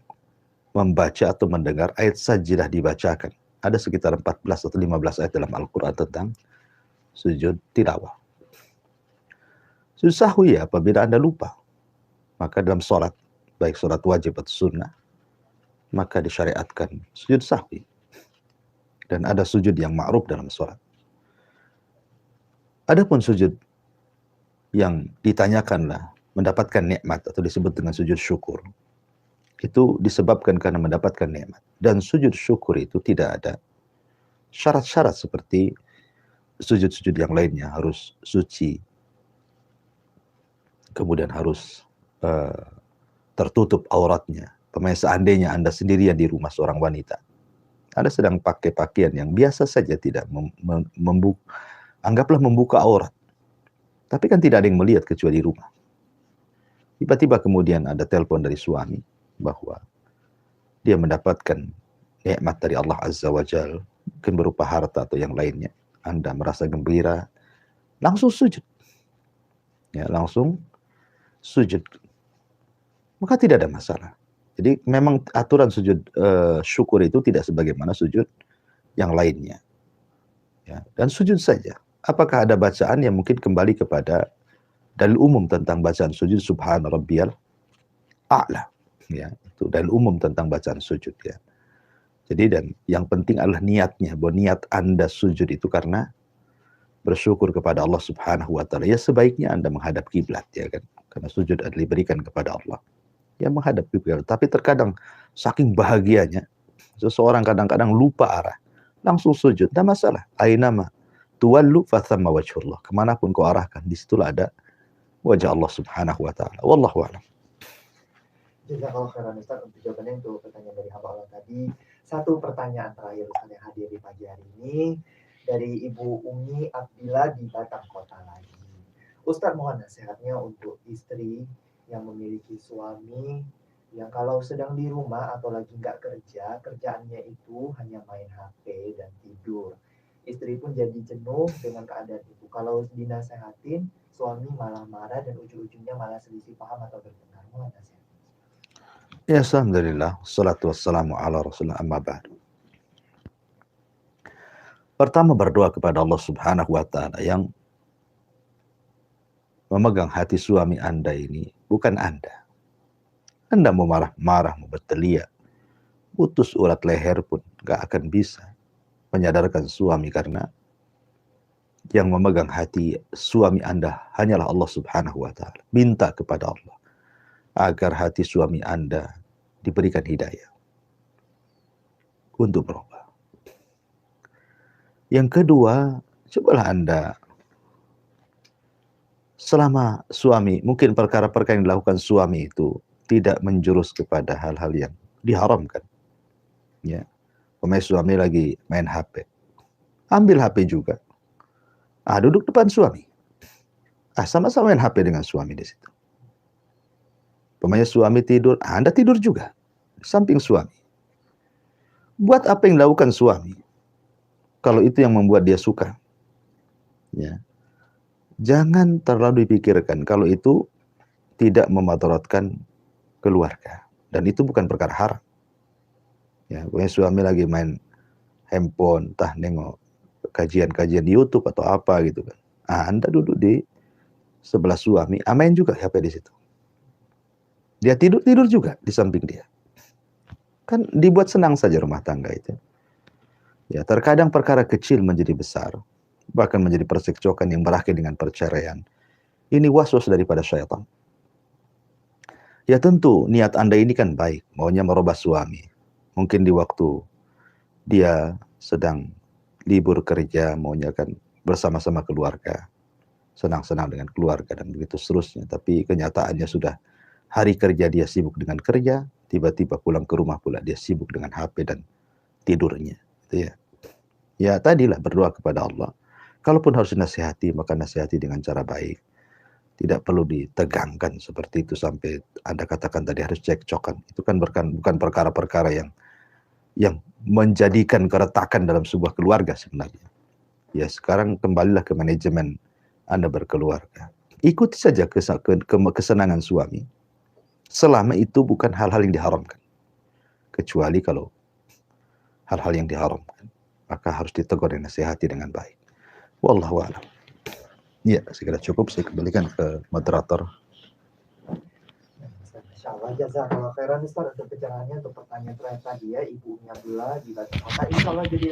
membaca atau mendengar ayat sajidah dibacakan. Ada sekitar 14 atau 15 ayat dalam Al-Quran tentang sujud tilawah. Sujud sahwi ya, apabila Anda lupa. Maka dalam sholat, baik sholat wajib atau sunnah, maka disyariatkan sujud sahwi. Dan ada sujud yang ma'ruf dalam sholat. Adapun sujud yang ditanyakanlah mendapatkan nikmat atau disebut dengan sujud syukur, itu disebabkan karena mendapatkan nikmat. Dan sujud syukur itu tidak ada syarat-syarat seperti sujud-sujud yang lainnya, harus suci, kemudian harus tertutup auratnya. Seandainya Anda sendirian di rumah seorang wanita, Anda sedang pakai pakaian yang biasa saja, tidak anggaplah membuka aurat, tapi kan tidak ada yang melihat kecuali di rumah. Tiba-tiba kemudian ada telepon dari suami bahwa dia mendapatkan nikmat dari Allah Azza wa Jalla, mungkin berupa harta atau yang lainnya. Anda merasa gembira, langsung sujud. Ya, langsung sujud. Maka tidak ada masalah. Jadi memang aturan sujud syukur itu tidak sebagaimana sujud yang lainnya. Ya, dan sujud saja. Apakah ada bacaan yang mungkin kembali kepada dalil umum tentang bacaan sujud subhana rabbiyal a'la. Ya, itu dalil umum tentang bacaan sujud ya. Jadi dan yang penting adalah niatnya, bahwa niat Anda sujud itu karena bersyukur kepada Allah Subhanahu wa taala. Ya sebaiknya Anda menghadap kiblat ya kan. Karena sujud adalah diberikan kepada Allah. Ya menghadap kiblat. Tapi terkadang saking bahagianya seseorang kadang-kadang lupa arah, langsung sujud. Tidak masalah. Ainama tuwallu fathamma wajhullah. Kemanapun kau arahkan, disitulah ada wajah Allah Subhanahu wa taala. Wallahu a'lam. Jazakallah khairan Ustaz untuk jawabannya untuk pertanyaan dari hamba Allah tadi. Satu pertanyaan terakhir Ustaz yang hadir di pagi hari ini dari Ibu Umi Abdillah di Batam Kota lagi. Ustaz mohon nasihatnya untuk istri yang memiliki suami yang kalau sedang di rumah atau lagi nggak kerja, kerjaannya itu hanya main HP dan tidur. Istri pun jadi jenuh dengan keadaan itu. Kalau dinasehatin, suami malah marah dan ujung-ujungnya malah selisih paham atau bertengkar. Mohon nasihat. Ya, alhamdulillah. Salatu wassalamu ala rasulillah amma ba'du. Pertama berdoa kepada Allah Subhanahu wa taala yang memegang hati suami Anda ini, bukan Anda. Anda mau marah-marah, mau berteriak, putus urat leher pun gak akan bisa menyadarkan suami, karena yang memegang hati suami Anda hanyalah Allah Subhanahu wa Ta'ala. Minta kepada Allah agar hati suami Anda diberikan hidayah untuk berubah. Yang kedua, cobalah Anda selama suami, mungkin perkara-perkara yang dilakukan suami itu tidak menjurus kepada hal-hal yang diharamkan. Ya, suami lagi main HP, ambil HP juga. Duduk depan suami. Sama-sama main HP dengan suami di situ. Suami tidur, Anda tidur juga di samping suami. Buat apa yang dilakukan suami kalau itu yang membuat dia suka. Ya. Jangan terlalu dipikirkan kalau itu tidak memadaratkan keluarga, dan itu bukan perkara haram. Ya, suami lagi main handphone, entah nengok kajian-kajian di YouTube atau apa gitu kan. Anda duduk di sebelah suami, main juga HP di situ. Dia tidur juga di samping dia. Kan dibuat senang saja rumah tangga itu. Ya, terkadang perkara kecil menjadi besar, bahkan menjadi percekcokan yang berakhir dengan perceraian. Ini waswas daripada syaitan. Ya tentu niat Anda ini kan baik, maunya merubah suami. Mungkin di waktu dia sedang libur kerja, maunya kan bersama-sama keluarga, senang-senang dengan keluarga dan begitu seterusnya. Tapi kenyataannya sudah hari kerja dia sibuk dengan kerja, tiba-tiba pulang ke rumah pula dia sibuk dengan HP dan tidurnya. Gitu ya. Ya tadilah berdoa kepada Allah. Kalaupun harus dinasihati, maka nasihati dengan cara baik. Tidak perlu ditegangkan seperti itu sampai Anda katakan tadi harus cekcokan. Itu kan bukan perkara-perkara yang menjadikan keretakan dalam sebuah keluarga sebenarnya. Ya sekarang kembalilah ke manajemen Anda berkeluarga. Ikuti saja kesenangan suami, selama itu bukan hal-hal yang diharamkan. Kecuali kalau hal-hal yang diharamkan, maka harus ditegur dan nasihati dengan baik. Wallahu a'lam. Ya, segera cukup. Saya kembalikan ke moderator. Insyaallah jazakallahu khairan Ustaz untuk pencerahannya. Untuk pertanyaan terakhir tadi ya, Ibu Umi Abdullah di Batam Kota, insyaallah jadi